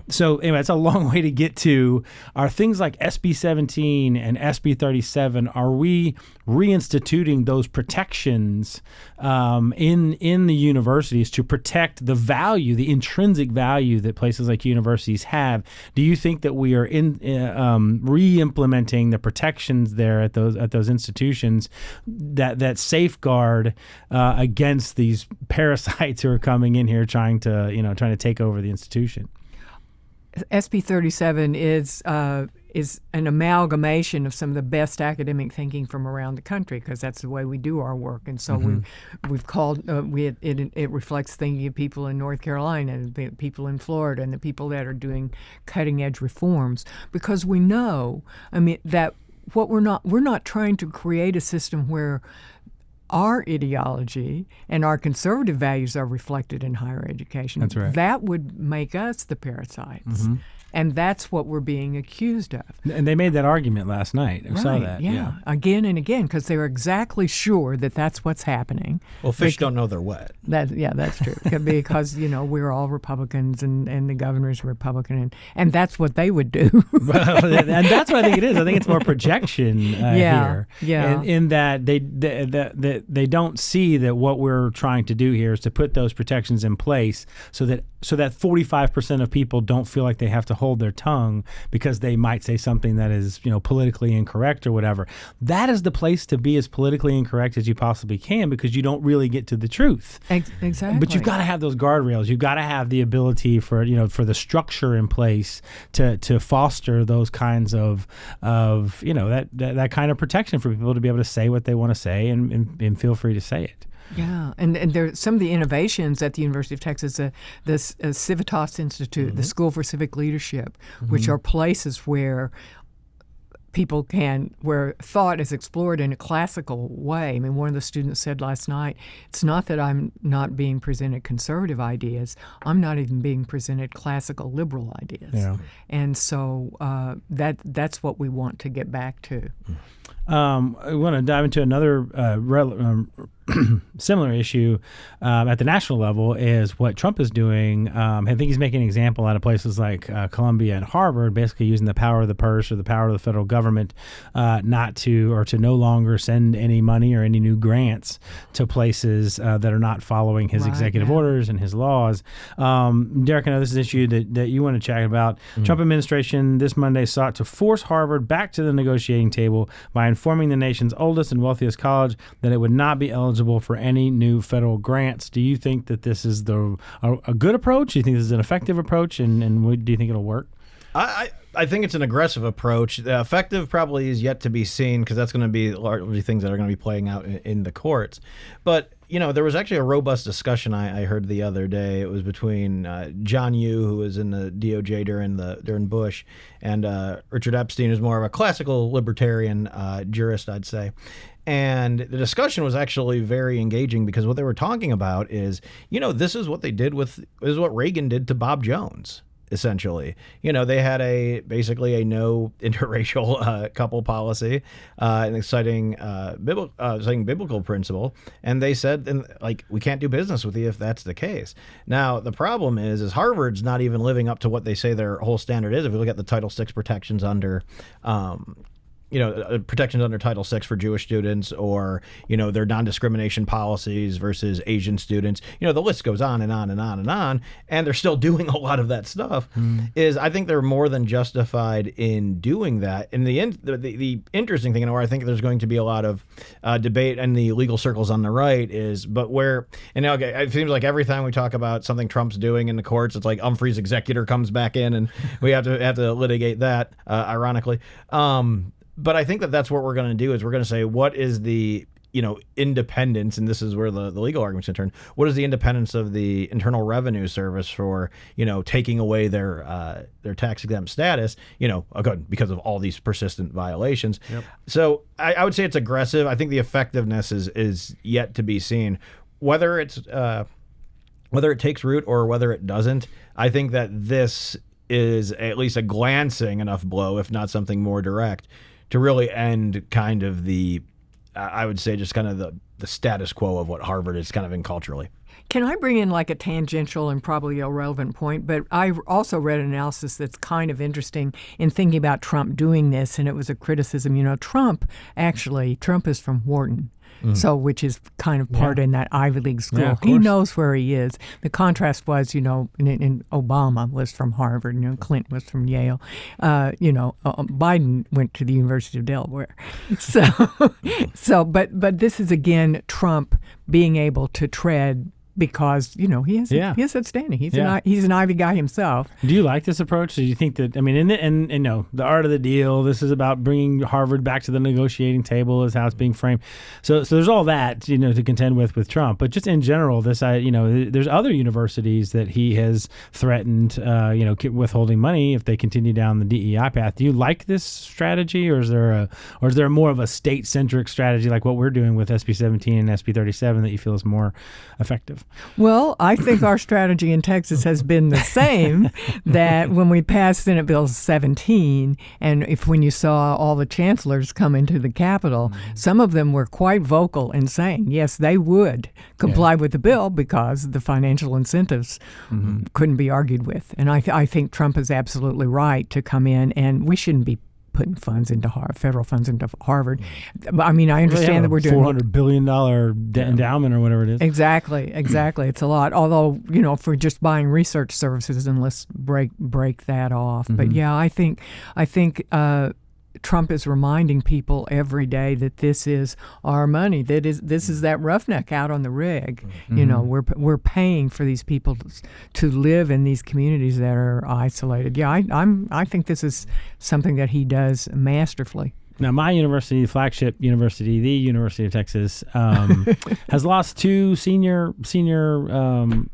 S1: So anyway, it's a long way to get to, are things like SB 17 and SB 37, are we reinstituting those protections in the universities to protect the value, the intrinsic value that places like universities have? Do you think that we are re-implementing the protections there at those institutions that safeguard against these parasites who are coming in here trying to take over the institution?
S3: SB 37 is an amalgamation of some of the best academic thinking from around the country, because that's the way we do our work. And so we've called it reflects thinking of people in North Carolina, and the people in Florida, and the people that are doing cutting edge reforms, because we know, that what we're not trying to create a system where our ideology and our conservative values are reflected in higher education.
S1: That's right.
S3: That would make us the parasites. And that's what we're being accused of.
S1: And they made that argument last night. I saw that.
S3: Yeah, again and again, because they're exactly sure that that's what's happening.
S2: Well, fish don't know they're wet.
S3: That's true. Because, we're all Republicans and the governor's Republican, and that's what they would do.
S1: And that's what I think it is. I think it's more projection here.
S3: Yeah.
S1: In that they don't see that what we're trying to do here is to put those protections in place so that 45% of people don't feel like they have to hold their tongue because they might say something that is, politically incorrect or whatever. That is the place to be as politically incorrect as you possibly can, because you don't really get to the truth.
S3: Exactly.
S1: But you've got to have those guardrails. You've got to have the ability for the structure in place to foster those kinds of that kind of protection for people to be able to say what they want to say and feel free to say it.
S3: Yeah, and there some of the innovations at the University of Texas, the Civitas Institute, the School for Civic Leadership, which are places where where thought is explored in a classical way. One of the students said last night, it's not that I'm not being presented conservative ideas, I'm not even being presented classical liberal ideas.
S1: Yeah.
S3: And so that's what we want to get back to.
S1: I want to dive into another similar issue at the national level is what Trump is doing. I think he's making an example out of places like Columbia and Harvard, basically using the power of the purse or the power of the federal government not to or to no longer send any money or any new grants to places that are not following his executive orders and his laws. Derek, I know this is an issue that you want to chat about. Trump administration this Monday sought to force Harvard back to the negotiating table by informing the nation's oldest and wealthiest college that it would not be eligible for any new federal grants. Do you think that this is a good approach? Do you think this is an effective approach, and do you think it'll work?
S2: I think it's an aggressive approach. Effective probably is yet to be seen, because that's going to be largely things that are going to be playing out in the courts. But there was actually a robust discussion I heard the other day. It was between John Yoo, who was in the DOJ during Bush, and Richard Epstein, who's more of a classical libertarian jurist, I'd say. And the discussion was actually very engaging, because what they were talking about is, this is what what Reagan did to Bob Jones. Essentially, they had basically a no interracial couple policy, and citing biblical principle, and they said, we can't do business with you if that's the case. Now the problem is Harvard's not even living up to what they say their whole standard is. If you look at the Title VI protections under protections under Title VI for Jewish students, or, their non-discrimination policies versus Asian students. The list goes on and on and on and on, and they're still doing a lot of that stuff. I think they're more than justified in doing that. And the interesting thing, where I think there's going to be a lot of debate in the legal circles on the right it seems like every time we talk about something Trump's doing in the courts, it's like Humphrey's executor comes back in, and we have to litigate that, ironically. But I think that's what we're going to do, is we're going to say, what is the independence, and this is where the legal argument's going to turn. What is the independence of the Internal Revenue Service for taking away their tax exempt status? Again, because of all these persistent violations. Yep. So I would say it's aggressive. I think the effectiveness is yet to be seen. Whether it takes root or whether it doesn't, I think that this is at least a glancing enough blow, if not something more direct, to really end kind of I would say just kind of the status quo of what Harvard is kind of in culturally.
S3: Can I bring in like a tangential and probably irrelevant point? But I also read an analysis that's kind of interesting in thinking about Trump doing this, and it was a criticism. Trump is from Wharton. So, which is kind of part in that Ivy League school.
S1: Yeah,
S3: he knows where he is. The contrast was, in Obama was from Harvard, Clinton was from Yale. Biden went to the University of Delaware. But this is, again, Trump being able to tread, because he has that standing. He's an Ivy guy himself.
S1: Do you like this approach? Do you think that the art of the deal? This is about bringing Harvard back to the negotiating table, is how it's being framed. So there's all that to contend with Trump. But just in general, there's other universities that he has threatened withholding money if they continue down the DEI path. Do you like this strategy, or is there more of a state centric strategy like what we're doing with SB 17 and SB 37 that you feel is more effective?
S3: Well, I think our strategy in Texas has been the same, that when we passed Senate Bill 17, and when you saw all the chancellors come into the Capitol, some of them were quite vocal in saying, yes, they would comply with the bill because the financial incentives couldn't be argued with. And I think Trump is absolutely right to come in, and we shouldn't be putting federal funds into Harvard. I mean, I understand that we're doing
S1: $400 billion endowment or whatever it is.
S3: Exactly. It's a lot. Although, for just buying research services, and let's break that off. But yeah, I think Trump is reminding people every day that this is our money. This is that roughneck out on the rig. We're paying for these people to live in these communities that are isolated. Yeah, I think this is something that he does masterfully.
S1: Now, my university, flagship university, the University of Texas, has lost two senior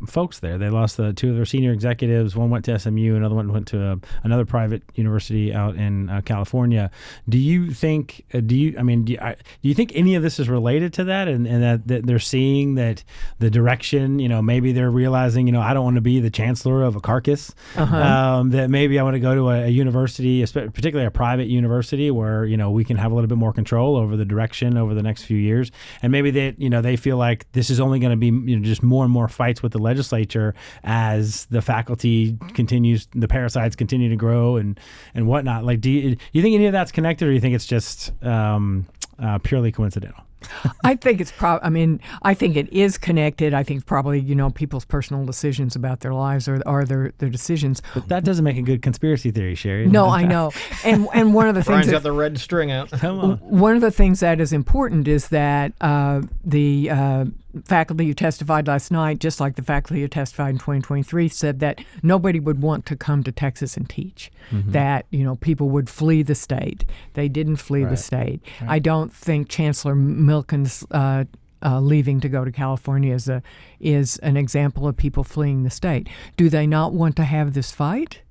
S1: folks there. They lost two of their senior executives. One went to SMU, another one went to another private university out in California. Do you think? Do you think any of this is related to that, and that they're seeing that the direction? Maybe they're realizing, I don't want to be the chancellor of a carcass. That maybe I want to go to a university, particularly a private university, where we can have a little bit more control over the direction over the next few years. And maybe they feel like this is only going to be just more and more fights with the legislature as the faculty continues, the parasites continue to grow and whatnot. Like, do you think any of that's connected, or do you think it's just purely coincidental?
S3: I think it's I think it is connected. I think probably, people's personal decisions about their lives are their decisions.
S1: But that doesn't make a good conspiracy theory, Sherry.
S3: No, I know. And one of the
S2: Brian's
S3: things
S2: got the red string out.
S1: Come on.
S3: One of the things that is important is that the faculty who testified last night, just like the faculty who testified in 2023, said that nobody would want to come to Texas and teach, that, people would flee the state. They didn't flee the state. Right. I don't think Chancellor Milken's leaving to go to California is an example of people fleeing the state. Do they not want to have this fight?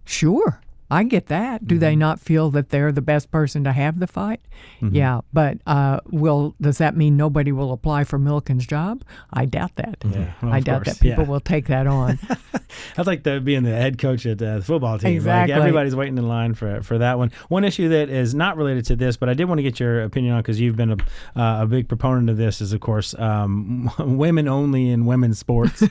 S3: Sure. I get that. Do they not feel that they're the best person to have the fight? Yeah, but does that mean nobody will apply for Milken's job? I doubt that.
S1: Yeah, well,
S3: I doubt that people will take that on.
S1: That's like being the head coach at the football team.
S3: Exactly.
S1: Like everybody's waiting in line for that one. One issue that is not related to this, but I did want to get your opinion on, because you've been a big proponent of this, is, of course, women only in women's sports.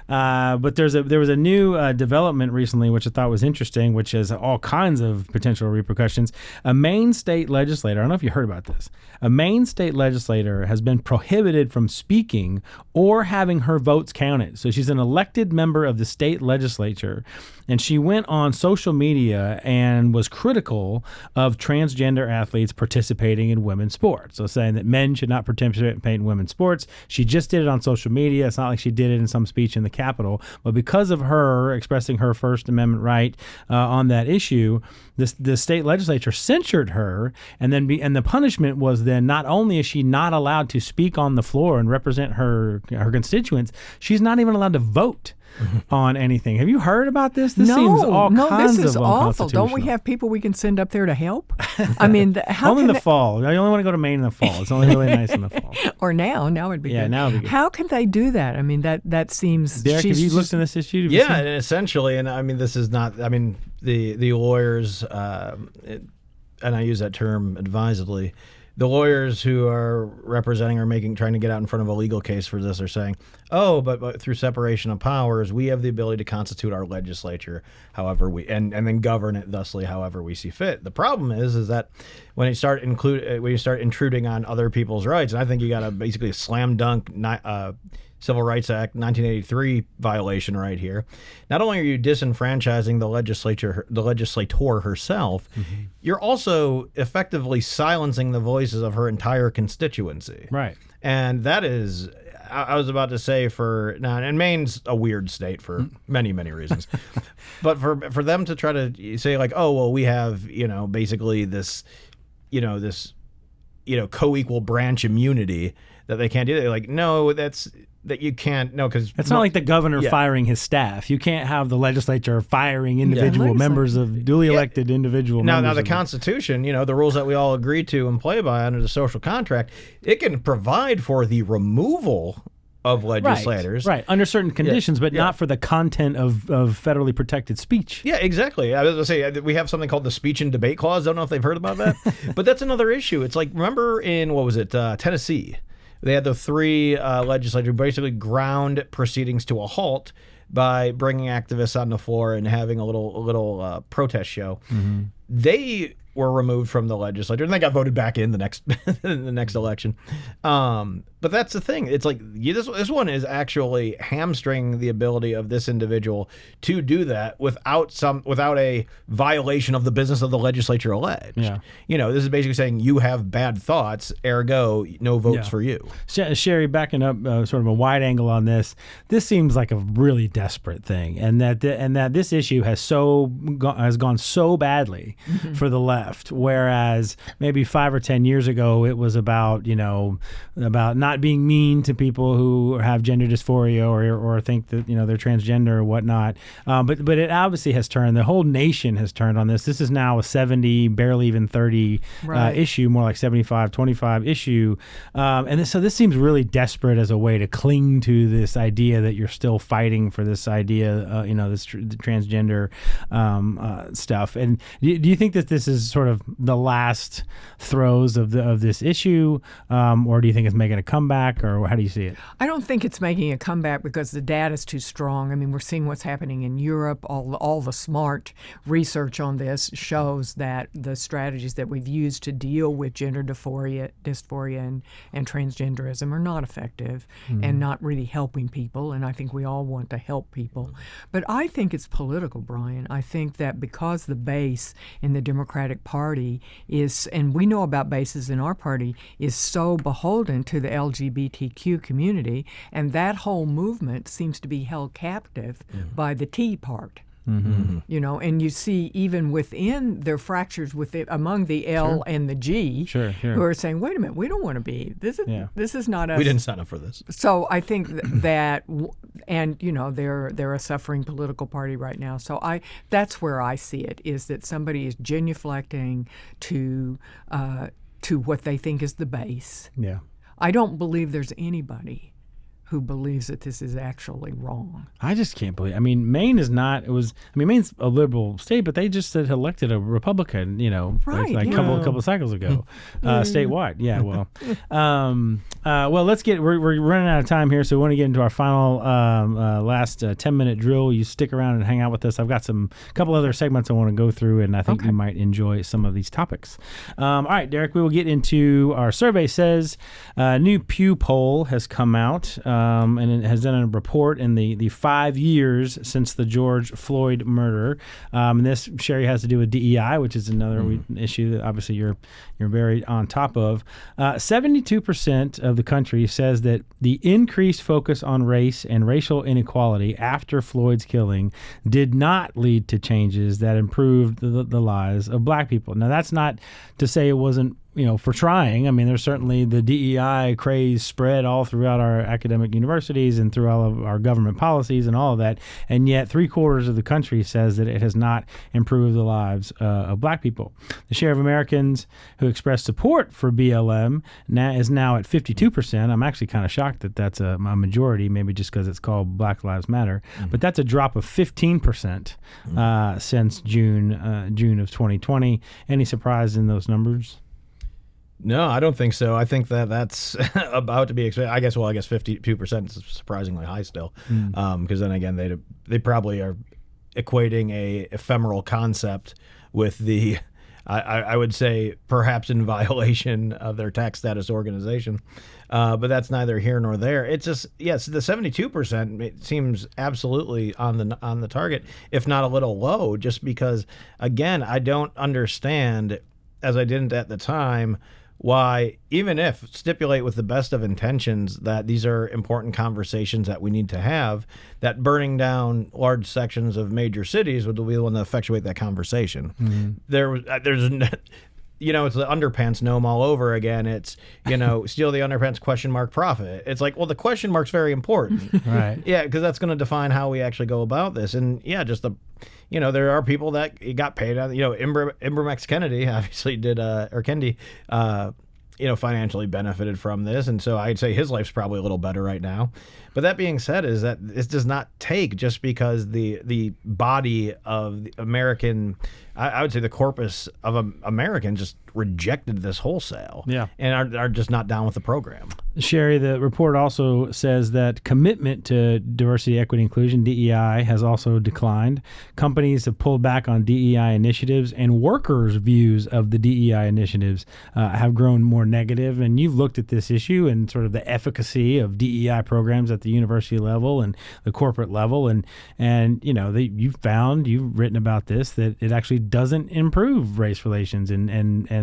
S1: But there was a new development recently, which I thought was interesting, which is all kinds of potential repercussions. A Maine state legislator, I don't know if you heard about this, a Maine state legislator has been prohibited from speaking or having her votes counted. So she's an elected member of the state legislature, and she went on social media and was critical of transgender athletes participating in women's sports. So saying that men should not participate in women's sports. She just did it on social media. It's not like she did it in some speech in the Capitol. But because of her expressing her First Amendment right on that issue, the state legislature censured her, and the punishment was then not only is she not allowed to speak on the floor and represent her constituents, she's not even allowed to vote on anything. Have you heard about this? This seems all kinds
S3: this is
S1: of
S3: awful. Don't we have people we can send up there to help? I mean,
S1: only in the fall. I only want to go to Maine in the fall. It's only really nice in the fall.
S3: Or now it'd be good.
S1: Yeah, now it'd be good.
S3: How can they do that? I mean, that seems.
S1: Derek, have you looked into this issue?
S2: Yeah, and essentially, and I mean, this is not. I mean, the lawyers, and I use that term advisedly. The lawyers who are representing or trying to get out in front of a legal case for this are saying, but through separation of powers, we have the ability to constitute our legislature however we and then govern it thusly however we see fit. The problem is that when you start intruding on other people's rights, and I think you got basically a slam dunk Civil Rights Act 1983 violation right here. Not only are you disenfranchising the legislator herself, you're also effectively silencing the voices of her entire constituency.
S1: Right.
S2: And that is, I was about to say and Maine's a weird state for many, many reasons. But for them to try to say like, we have, basically this, co-equal branch immunity that they can't do that. Like, no, that you can't, no, because
S1: it's not like the governor firing his staff. You can't have the legislature firing individual members of duly elected individual members.
S2: Now the Constitution, the rules that we all agree to and play by under the social contract, it can provide for the removal of legislators.
S1: Right, under certain conditions, but not for the content of federally protected speech.
S2: Yeah, exactly. I was going to say, we have something called the speech and debate clause. Don't know if they've heard about that. But that's another issue. It's like, remember in, Tennessee? They had the three legislators basically ground proceedings to a halt by bringing activists on the floor and having a little protest show. They were removed from the legislature, and they got voted back in the next election. But that's the thing. It's like this one is actually hamstringing the ability of this individual to do that without a violation of the business of the legislature alleged.
S1: Yeah.
S2: This is basically saying you have bad thoughts, ergo no votes for you.
S1: Sherry, backing up sort of a wide angle on this seems like a really desperate thing, and that this issue has gone so badly for the left, whereas maybe 5 or 10 years ago it was about not not being mean to people who have gender dysphoria or think that they're transgender or whatnot. But it obviously has turned. The whole nation has turned on this. This is now a 70, barely even 30 issue, more like 75-25 issue. So this seems really desperate as a way to cling to this idea that you're still fighting for this idea, this transgender stuff. And do you think that this is sort of the last throes of this issue, or do you think it's making a comeback, or how do you see it?
S3: I don't think it's making a comeback because the data is too strong. I mean, we're seeing what's happening in Europe. All the smart research on this shows that the strategies that we've used to deal with gender dysphoria and transgenderism are not effective and not really helping people. And I think we all want to help people. But I think it's political, Brian. I think that because the base in the Democratic Party is, and we know about bases in our party, is so beholden to the LGBTQ community, and that whole movement seems to be held captive by the T part. And you see even within their fractures among the L and the G, who are saying, "Wait a minute, we don't want to be. This is not us.
S2: We didn't sign up for this."
S3: So I think that, and they're a suffering political party right now. So that's where I see it, is that somebody is genuflecting to what they think is the base.
S1: Yeah,
S3: I don't believe there's anybody who believes that this is actually wrong.
S1: I just can't believe. I mean, Maine is not. Maine's a liberal state, but they just elected a Republican. A couple of cycles ago, statewide. Yeah. Well, well, we're running out of time here, so we want to get into our final last 10-minute drill. You stick around and hang out with us. I've got a couple other segments I want to go through, and I think you might enjoy some of these topics. All right, Derek, we will get into our survey. Says a new Pew poll has come out. And it has done a report in the 5 years since the George Floyd murder. And this, Sherry, has to do with DEI, which is another issue that obviously you're very on top of. 72% of the country says that the increased focus on race and racial inequality after Floyd's killing did not lead to changes that improved the lives of black people. Now, that's not to say it wasn't for trying. I mean, there's certainly the DEI craze spread all throughout our academic universities and through all of our government policies and all of that. And yet 3/4 of the country says that it has not improved the lives of black people. The share of Americans who express support for BLM is now at 52%. I'm actually kind of shocked that that's a majority, maybe just because it's called Black Lives Matter. But that's a drop of 15% since June of 2020. Any surprise in those numbers?
S2: No, I don't think so. I think that's about to be expected. I guess 52% is surprisingly high still, because then again, they probably are equating a ephemeral concept with the, I would say, perhaps in violation of their tax status organization. But that's neither here nor there. It's just, yes, the 72%, it seems absolutely on the target, if not a little low, just because, again, I don't understand, as I didn't at the time, why, even if stipulate with the best of intentions that these are important conversations that we need to have, that burning down large sections of major cities would be the one to effectuate that conversation. There's it's the underpants gnome all over again. It's, steal the underpants ? Profit. It's like, well, the question mark's very important.
S1: Right.
S2: Yeah, because that's going to define how we actually go about this. And yeah, just there are people that got paid on, Ibram Kennedy obviously did, or Kendi, financially benefited from this. And so I'd say his life's probably a little better right now. But that being said, is that this does not take just because the body of the American, I would say the corpus of Americans just rejected this wholesale.
S1: Yeah.
S2: And are just not down with the program.
S1: Sherry, the report also says that commitment to diversity, equity, inclusion, DEI, has also declined. Companies have pulled back on DEI initiatives, and workers' views of the DEI initiatives have grown more negative. And you've looked at this issue and sort of the efficacy of DEI programs at the university level and the corporate level, and you've written about this, that it actually doesn't improve race relations and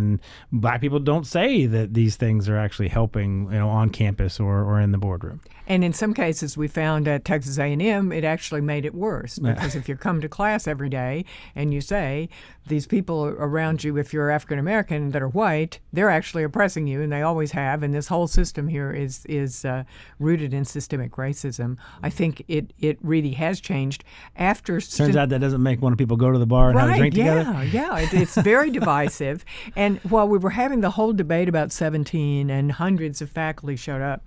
S1: and black people don't say that these things are actually helping, on campus or in the boardroom.
S3: And in some cases, we found at Texas A&M, it actually made it worse, because if you come to class every day and you say, these people around you, if you're African American that are white, they're actually oppressing you, and they always have. And this whole system here is rooted in systemic racism. I think it really has changed after.
S1: Turns out that doesn't make one of people go to the bar and have a drink together.
S3: Yeah, it's very divisive. And while we were having the whole debate about 17, and hundreds of faculty showed up,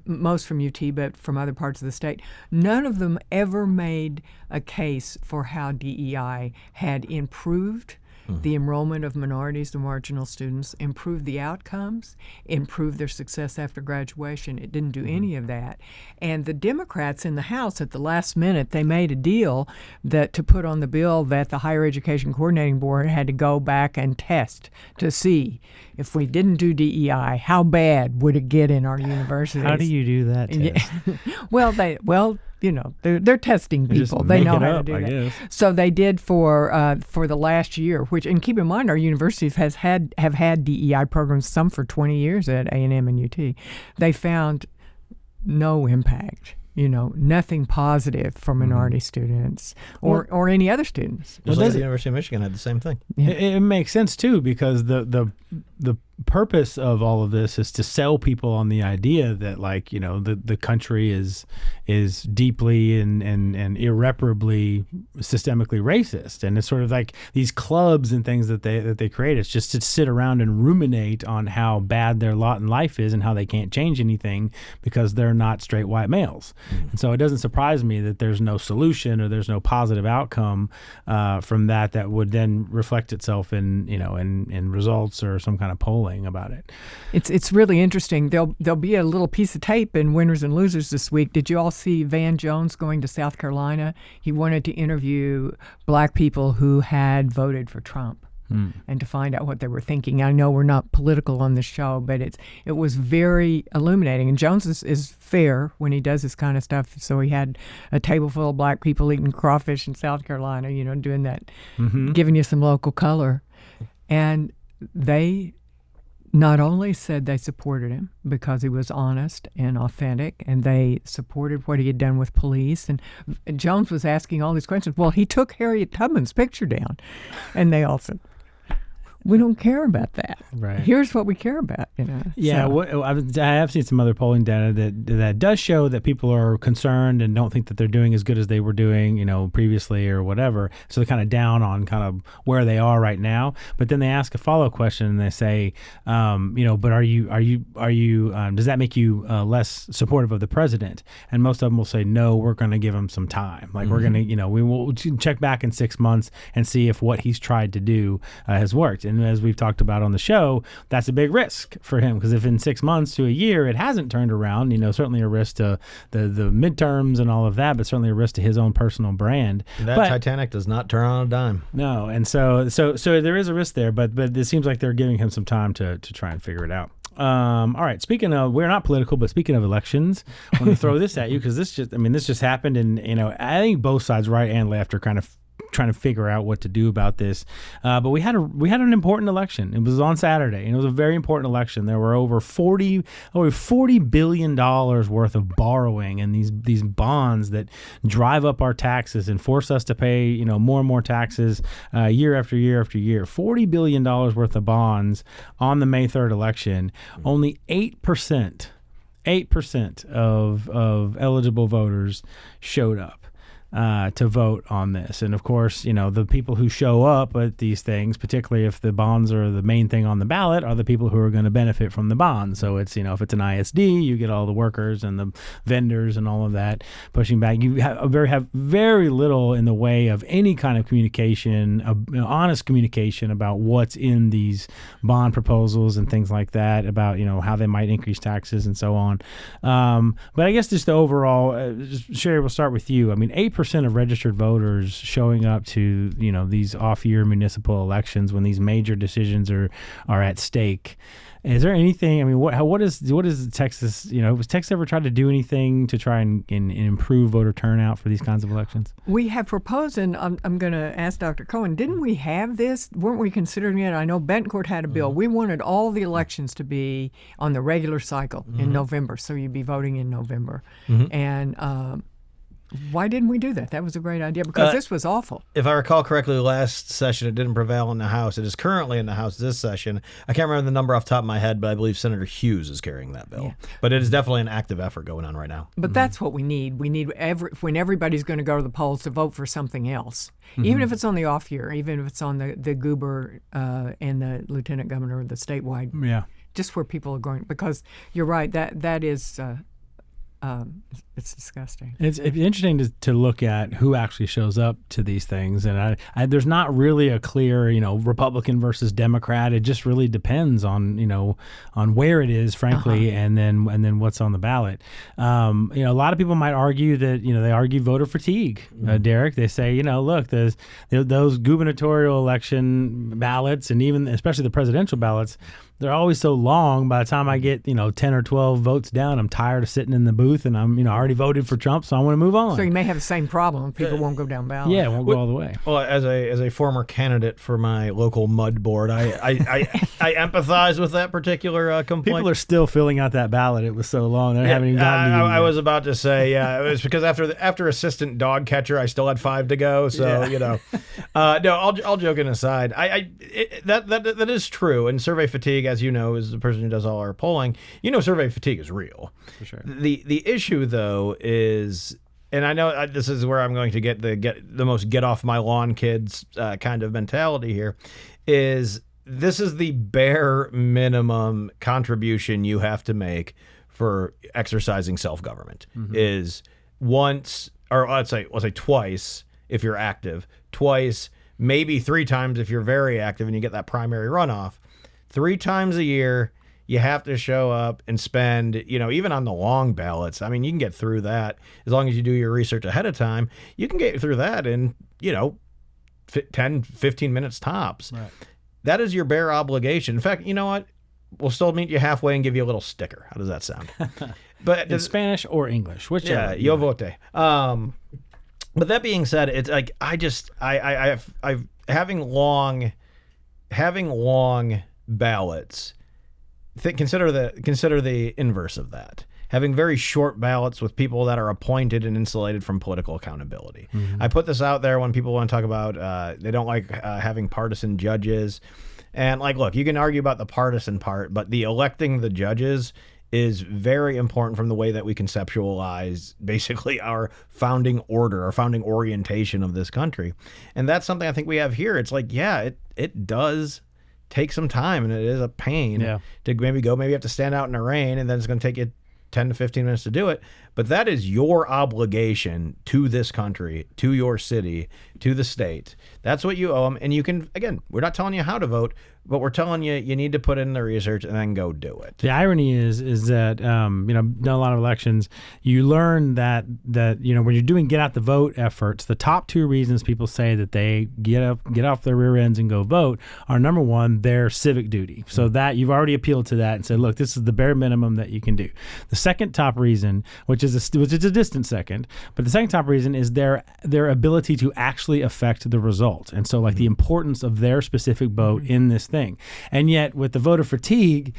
S3: most from UT, but from other parts of the state, none of them ever made a case for how DEI had improved the enrollment of minorities and marginal students, improved the outcomes, improved their success after graduation. It didn't do any of that. And the Democrats in the House at the last minute, they made a deal that to put on the bill that the Higher Education Coordinating Board had to go back and test to see if we didn't do DEI, how bad would it get in our universities?
S1: How do you do that test?
S3: They're testing people. They know how to do that. So they did for the last year, and keep in mind, our universities have had DEI programs, some for 20 years at A&M and UT. They found no impact. Nothing positive for minority students or any other students.
S2: Just like the University of Michigan had the same thing.
S1: Yeah. It makes sense too, because the purpose of all of this is to sell people on the idea that the country is deeply and irreparably systemically racist, and it's sort of like these clubs and things that they create. It's just to sit around and ruminate on how bad their lot in life is and how they can't change anything because they're not straight white males. And so it doesn't surprise me that there's no solution or there's no positive outcome from that would then reflect itself in results or some kind of polling about it.
S3: It's really interesting. There'll be a little piece of tape in Winners and Losers this week. Did you all see Van Jones going to South Carolina? He wanted to interview black people who had voted for Trump. And to find out what they were thinking. I know we're not political on this show, but it was very illuminating. And Jones is fair when he does this kind of stuff. So he had a table full of black people eating crawfish in South Carolina, doing that, giving you some local color. And they not only said they supported him because he was honest and authentic, and they supported what he had done with police. And Jones was asking all these questions. Well, he took Harriet Tubman's picture down, and they all said, we don't care about that.
S1: Right.
S3: Here's what we care about.
S1: Yeah,
S3: So.
S1: I have seen some other polling data that does show that people are concerned and don't think that they're doing as good as they were doing, previously or whatever. So they're kind of down on kind of where they are right now. But then they ask a follow-up question and they say, but are you does that make you less supportive of the president? And most of them will say, no, we're going to give him some time. Like we're going to, we will check back in 6 months and see if what he's tried to do has worked. And as we've talked about on the show, that's a big risk for him, because if in 6 months to a year it hasn't turned around, certainly a risk to the midterms and all of that, but certainly a risk to his own personal brand.
S2: Titanic does not turn on a dime.
S1: No, and so there is a risk there, but it seems like they're giving him some time to try and figure it out. All right. Speaking of, we're not political, but speaking of elections, I want to throw this at you, because this just happened, and I think both sides, right and left, are kind of trying to figure out what to do about this. But we had an important election. It was on Saturday, and it was a very important election. There were over $40 billion worth of borrowing and these bonds that drive up our taxes and force us to pay more and more taxes year after year after year. $40 billion worth of bonds on the May 3rd election. Only 8% of eligible voters showed up to vote on this. And of course, the people who show up at these things, particularly if the bonds are the main thing on the ballot, are the people who are going to benefit from the bonds. So it's, if it's an ISD, you get all the workers and the vendors and all of that pushing back. You have very little in the way of any kind of communication, honest communication about what's in these bond proposals and things like that, about, how they might increase taxes and so on. But I guess just the overall, Sherry, we'll start with you. I mean, 8% 6% of registered voters showing up to, these off-year municipal elections when these major decisions are at stake. Is there anything? I mean, what is Texas? Was Texas ever tried to do anything to try and improve voter turnout for these kinds of elections?
S3: We have proposed, and I'm going to ask Dr. Cohen. Didn't we have this? Weren't we considering it? I know Betancourt had a bill. We wanted all the elections to be on the regular cycle in November, so you'd be voting in November. And why didn't we do that? That was a great idea because this was awful.
S2: If I recall correctly, last session it didn't prevail in the House. It is currently in the House this session. I can't remember the number off the top of my head, but I believe Senator Hughes is carrying that bill. Yeah. But it is definitely an active effort going on right now.
S3: But that's what we need. We need when everybody's going to go to the polls to vote for something else, even if it's on the off year, even if it's on the Goober and the lieutenant governor or the statewide.
S1: Yeah.
S3: Just where people are going, because you're right. That is. It's disgusting.
S1: It's interesting to look at who actually shows up to these things, and I there's not really a clear Republican versus Democrat. It just really depends on on where it is, frankly, and then what's on the ballot. A lot of people might argue that they argue voter fatigue. Derek, they say look, those gubernatorial election ballots and even especially the presidential ballots. They're always so long. By the time I get 10 or 12 votes down, I'm tired of sitting in the booth, and I'm already voted for Trump, so I want to move on.
S3: So you may have the same problem. People won't go down ballot.
S1: Yeah, it won't go all the way.
S2: Well, as a former candidate for my local mud board, I empathize with that particular complaint.
S1: People are still filling out that ballot. It was so long. They haven't even gotten to you
S2: I was about to say, it was because after assistant dog catcher, I still had 5 to go. So no, all joking aside, that is true. And survey fatigue, as you know, is the person who does all our polling. Survey fatigue is real.
S1: For sure.
S2: The issue though is, and I know this is where I'm going to get the most get off my lawn kids kind of mentality here, is this is the bare minimum contribution you have to make for exercising self-government. Is once, or let's say twice if you're active, twice, maybe 3 times if you're very active and you get that primary runoff. 3 times a year, you have to show up and spend, even on the long ballots. I mean, you can get through that as long as you do your research ahead of time. You can get through that in, 10, 15 minutes tops. Right. That is your bare obligation. In fact, you know what? We'll still meet you halfway and give you a little sticker. How does that sound?
S1: But in Spanish or English, whichever.
S2: Yeah, yo vote. But that being said, it's like having long ballots. Consider the inverse of that. Having very short ballots with people that are appointed and insulated from political accountability. I put this out there when people want to talk about they don't like having partisan judges. And look, you can argue about the partisan part, but the electing the judges is very important from the way that we conceptualize basically our founding order, our founding orientation of this country. And that's something I think we have here. It's it does take some time, and it is a pain to maybe have to stand out in the rain, and then it's going to take you 10 to 15 minutes to do it. But that is your obligation to this country, to your city, to the state. That's what you owe them. And you can, again, we're not telling you how to vote, but we're telling you need to put in the research and then go do it.
S1: The irony is that done a lot of elections, you learn that when you're doing get out the vote efforts, the top 2 reasons people say that they get off their rear ends and go vote are, number 1, their civic duty. So that you've already appealed to that and said, look, this is the bare minimum that you can do. The second top reason, which is a distant second, but the second top reason is their ability to actually affect the result. And so the importance of their specific vote in this thing. And yet with the voter fatigue,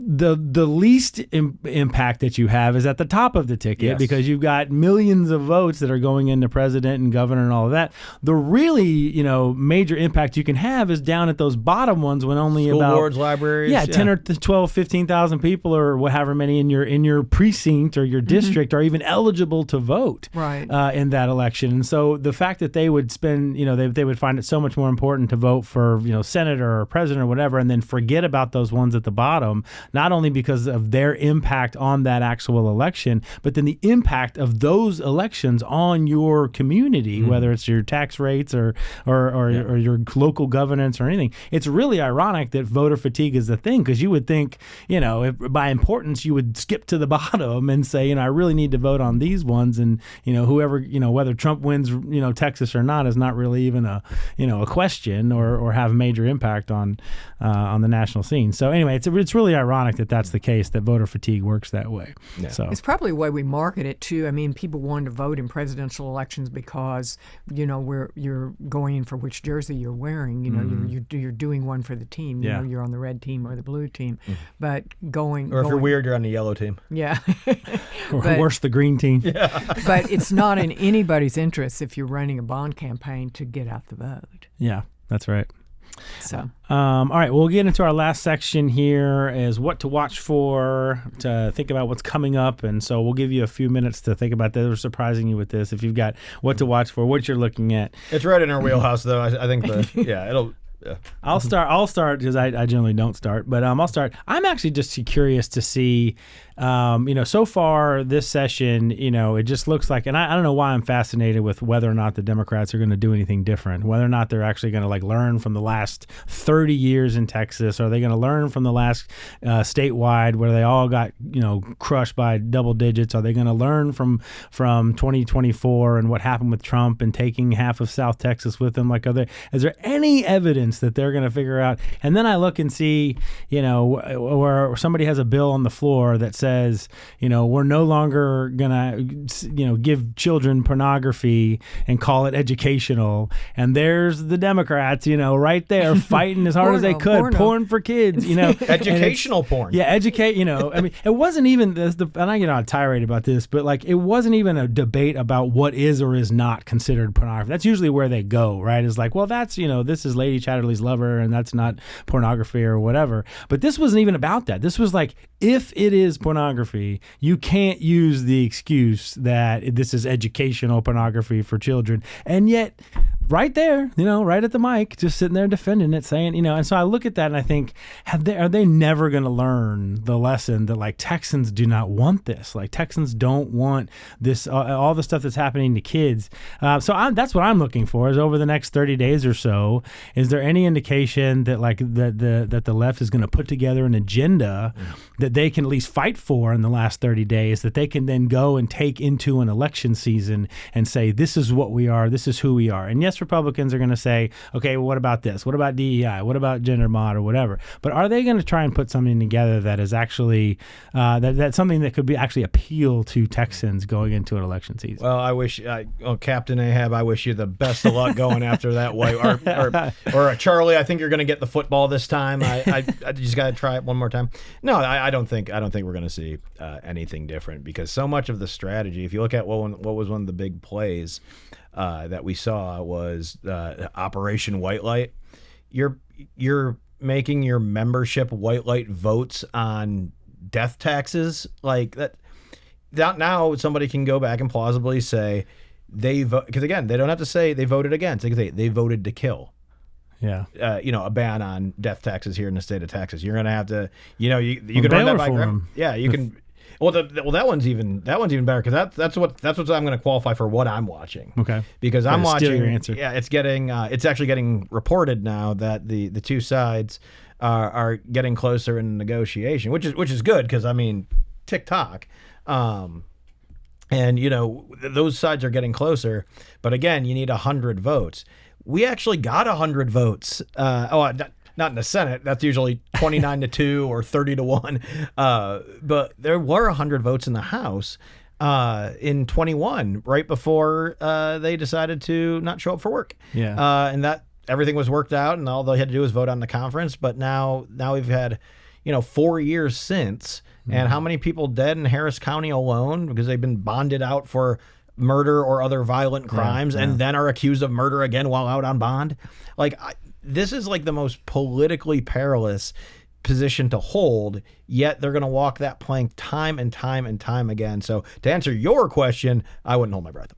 S1: the least impact that you have is at the top of the ticket, because you've got millions of votes that are going into president and governor and all of that. The really, major impact you can have is down at those bottom ones when only
S2: School
S1: about
S2: boards, libraries,
S1: 10 or 12, 15,000 people or whatever many in your precinct or your district are even eligible to vote in that election. And so the fact that they would spend, they would find it so much more important to vote for, senator or president or whatever, and then forget about those ones at the bottom, not only because of their impact on that actual election, but then the impact of those elections on your community, whether it's your tax rates or your local governance or anything. It's really ironic that voter fatigue is the thing, because you would think, by importance, you would skip to the bottom and say, I really need to vote on these ones, and whoever, whether Trump wins, Texas or not is not really even a question or have a major impact on the national scene. So anyway, it's really ironic that that's the case, that voter fatigue works that way.
S2: Yeah.
S1: So
S3: it's probably the way we market it too. I mean, people want to vote in presidential elections because you're going in for which jersey you're wearing. You're doing one for the team. You're on the red team or the blue team. But
S2: or if you're weird, you're on the yellow team.
S3: Yeah.
S1: or worse, the green team.
S2: Yeah.
S3: But it's not in anybody's interest if you're running a bond campaign to get out the vote.
S1: Yeah, that's right.
S3: So,
S1: all right, we'll get into our last section here, is what to watch for, to think about what's coming up. And so we'll give you a few minutes to think about that. We're surprising you with this. If you've got what to watch for, what you're looking at.
S2: It's right in our wheelhouse, though. I think it'll. Yeah.
S1: I'll start because I generally don't start, but I'll start. I'm actually just curious to see, so far this session, it just looks like, and I don't know why I'm fascinated with whether or not the Democrats are going to do anything different, whether or not they're actually going to learn from the last 30 years in Texas. Are they going to learn from the last statewide where they all got, crushed by double digits? Are they going to learn from 2024 and what happened with Trump and taking half of South Texas with them? Is there any evidence that they're going to figure out? And then I look and see, where somebody has a bill on the floor that says, we're no longer going to, give children pornography and call it educational. And there's the Democrats, right there fighting as hard as they could, porn for kids,
S2: educational porn.
S1: Yeah, educate, I mean, it wasn't even this, and I get on a tirade about this, but it wasn't even a debate about what is or is not considered pornography. That's usually where they go, right? It's well, that's, this is Lady Chatterley's lover, and that's not pornography or whatever. But this wasn't even about that. This was if it is pornography, you can't use the excuse that this is educational pornography for children. And yet, right there, right at the mic, just sitting there defending it, saying, and so I look at that and I think, are they never going to learn the lesson that Texans do not want this? Texans don't want this, all the stuff that's happening to kids. So that's what I'm looking for, is over the next 30 days or so, is there any indication that that the left is going to put together an agenda that they can at least fight for in the last 30 days, that they can then go and take into an election season and say, this is what we are, this is who we are. And yes, Republicans are going to say, okay, well, what about this? What about DEI? What about gender mod or whatever? But are they going to try and put something together that is actually that's something that could be actually appeal to Texans going into an election season?
S2: Well, I wish, Captain Ahab, I wish you the best of luck going after that way. Or Charlie, I think you're going to get the football this time. I just got to try it one more time. No, I don't think we're going to see anything different, because so much of the strategy, if you look at what was one of the big plays that we saw, was Operation White Light. You're making your membership white light votes on death taxes like that. Now somebody can go back and plausibly say they vote, because again, they don't have to say they voted against. They can say they voted to kill.
S1: Yeah.
S2: A ban on death taxes here in the state of Texas. You're going to have to, you can run that by. Yeah, you can. Well, that one's even better, because that's what I'm going to qualify for what I'm watching.
S1: Okay.
S2: Because I'm watching.
S1: Steal your answer.
S2: Yeah, it's actually getting reported now that the two sides are getting closer in negotiation, which is good, because TikTok. And those sides are getting closer, but again, you need 100 votes. We actually got 100 votes. Not in the Senate. That's usually 29-2 or 30-1. But there were 100 votes in the House in 21, right before they decided to not show up for work.
S1: Yeah.
S2: And that everything was worked out, and all they had to do was vote on the conference. But now we've had 4 years since. And how many people dead in Harris County alone because they've been bonded out for murder or other violent crimes, and then are accused of murder again while out on bond? This is the most politically perilous position to hold, yet they're going to walk that plank time and time and time again. So to answer your question, I wouldn't hold my breath.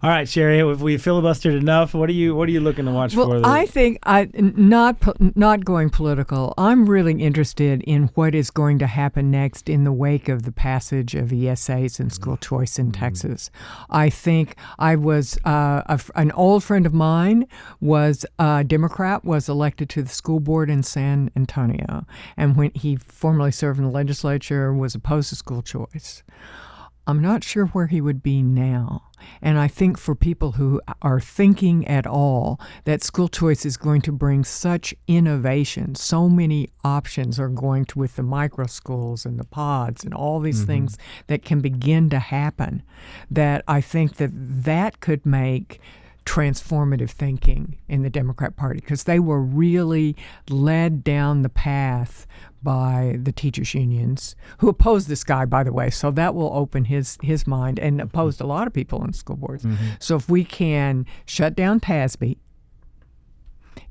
S1: All right, Sherry, if we filibustered enough, what are you looking to watch for?
S3: Well, I think not going political. I'm really interested in what is going to happen next in the wake of the passage of ESAs and school choice in Texas. I think an old friend of mine was a Democrat, was elected to the school board in San Antonio, and when he formerly served in the legislature, was opposed to school choice. I'm not sure where he would be now. And I think for people who are thinking at all that school choice is going to bring such innovation, so many options are going to, with the micro schools and the pods and all these things that can begin to happen, that I think that could make transformative thinking in the Democrat Party, because they were really led down the path by the teachers' unions, who opposed this guy, by the way. So that will open his mind, and opposed a lot of people in school boards. So if we can shut down TASB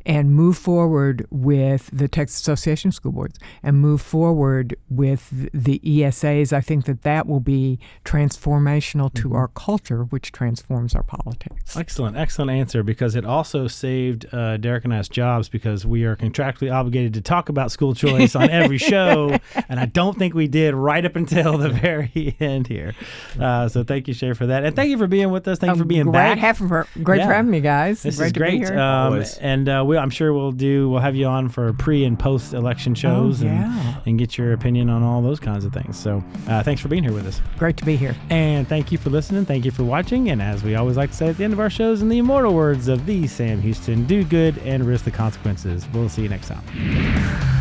S3: and move forward with the Texas Association of School Boards and move forward with the ESAs, I think that will be transformational to our culture, which transforms our politics.
S1: Excellent answer, because it also saved Derek and I's jobs, because we are contractually obligated to talk about school choice on every show, and I don't think we did right up until the very end here. So thank you, Sherry, for that, and thank you for being with us. Thank you for being back.
S3: Great for having me, guys.
S1: This
S3: great
S1: is
S3: to
S1: great.
S3: Be here.
S1: And I'm sure we'll have you on for pre and post election shows and get your opinion on all those kinds of things. So thanks for being here with us.
S3: Great to be here.
S1: And thank you for listening. Thank you for watching. And as we always like to say at the end of our shows, in the immortal words of the Sam Houston, do good and risk the consequences. We'll see you next time.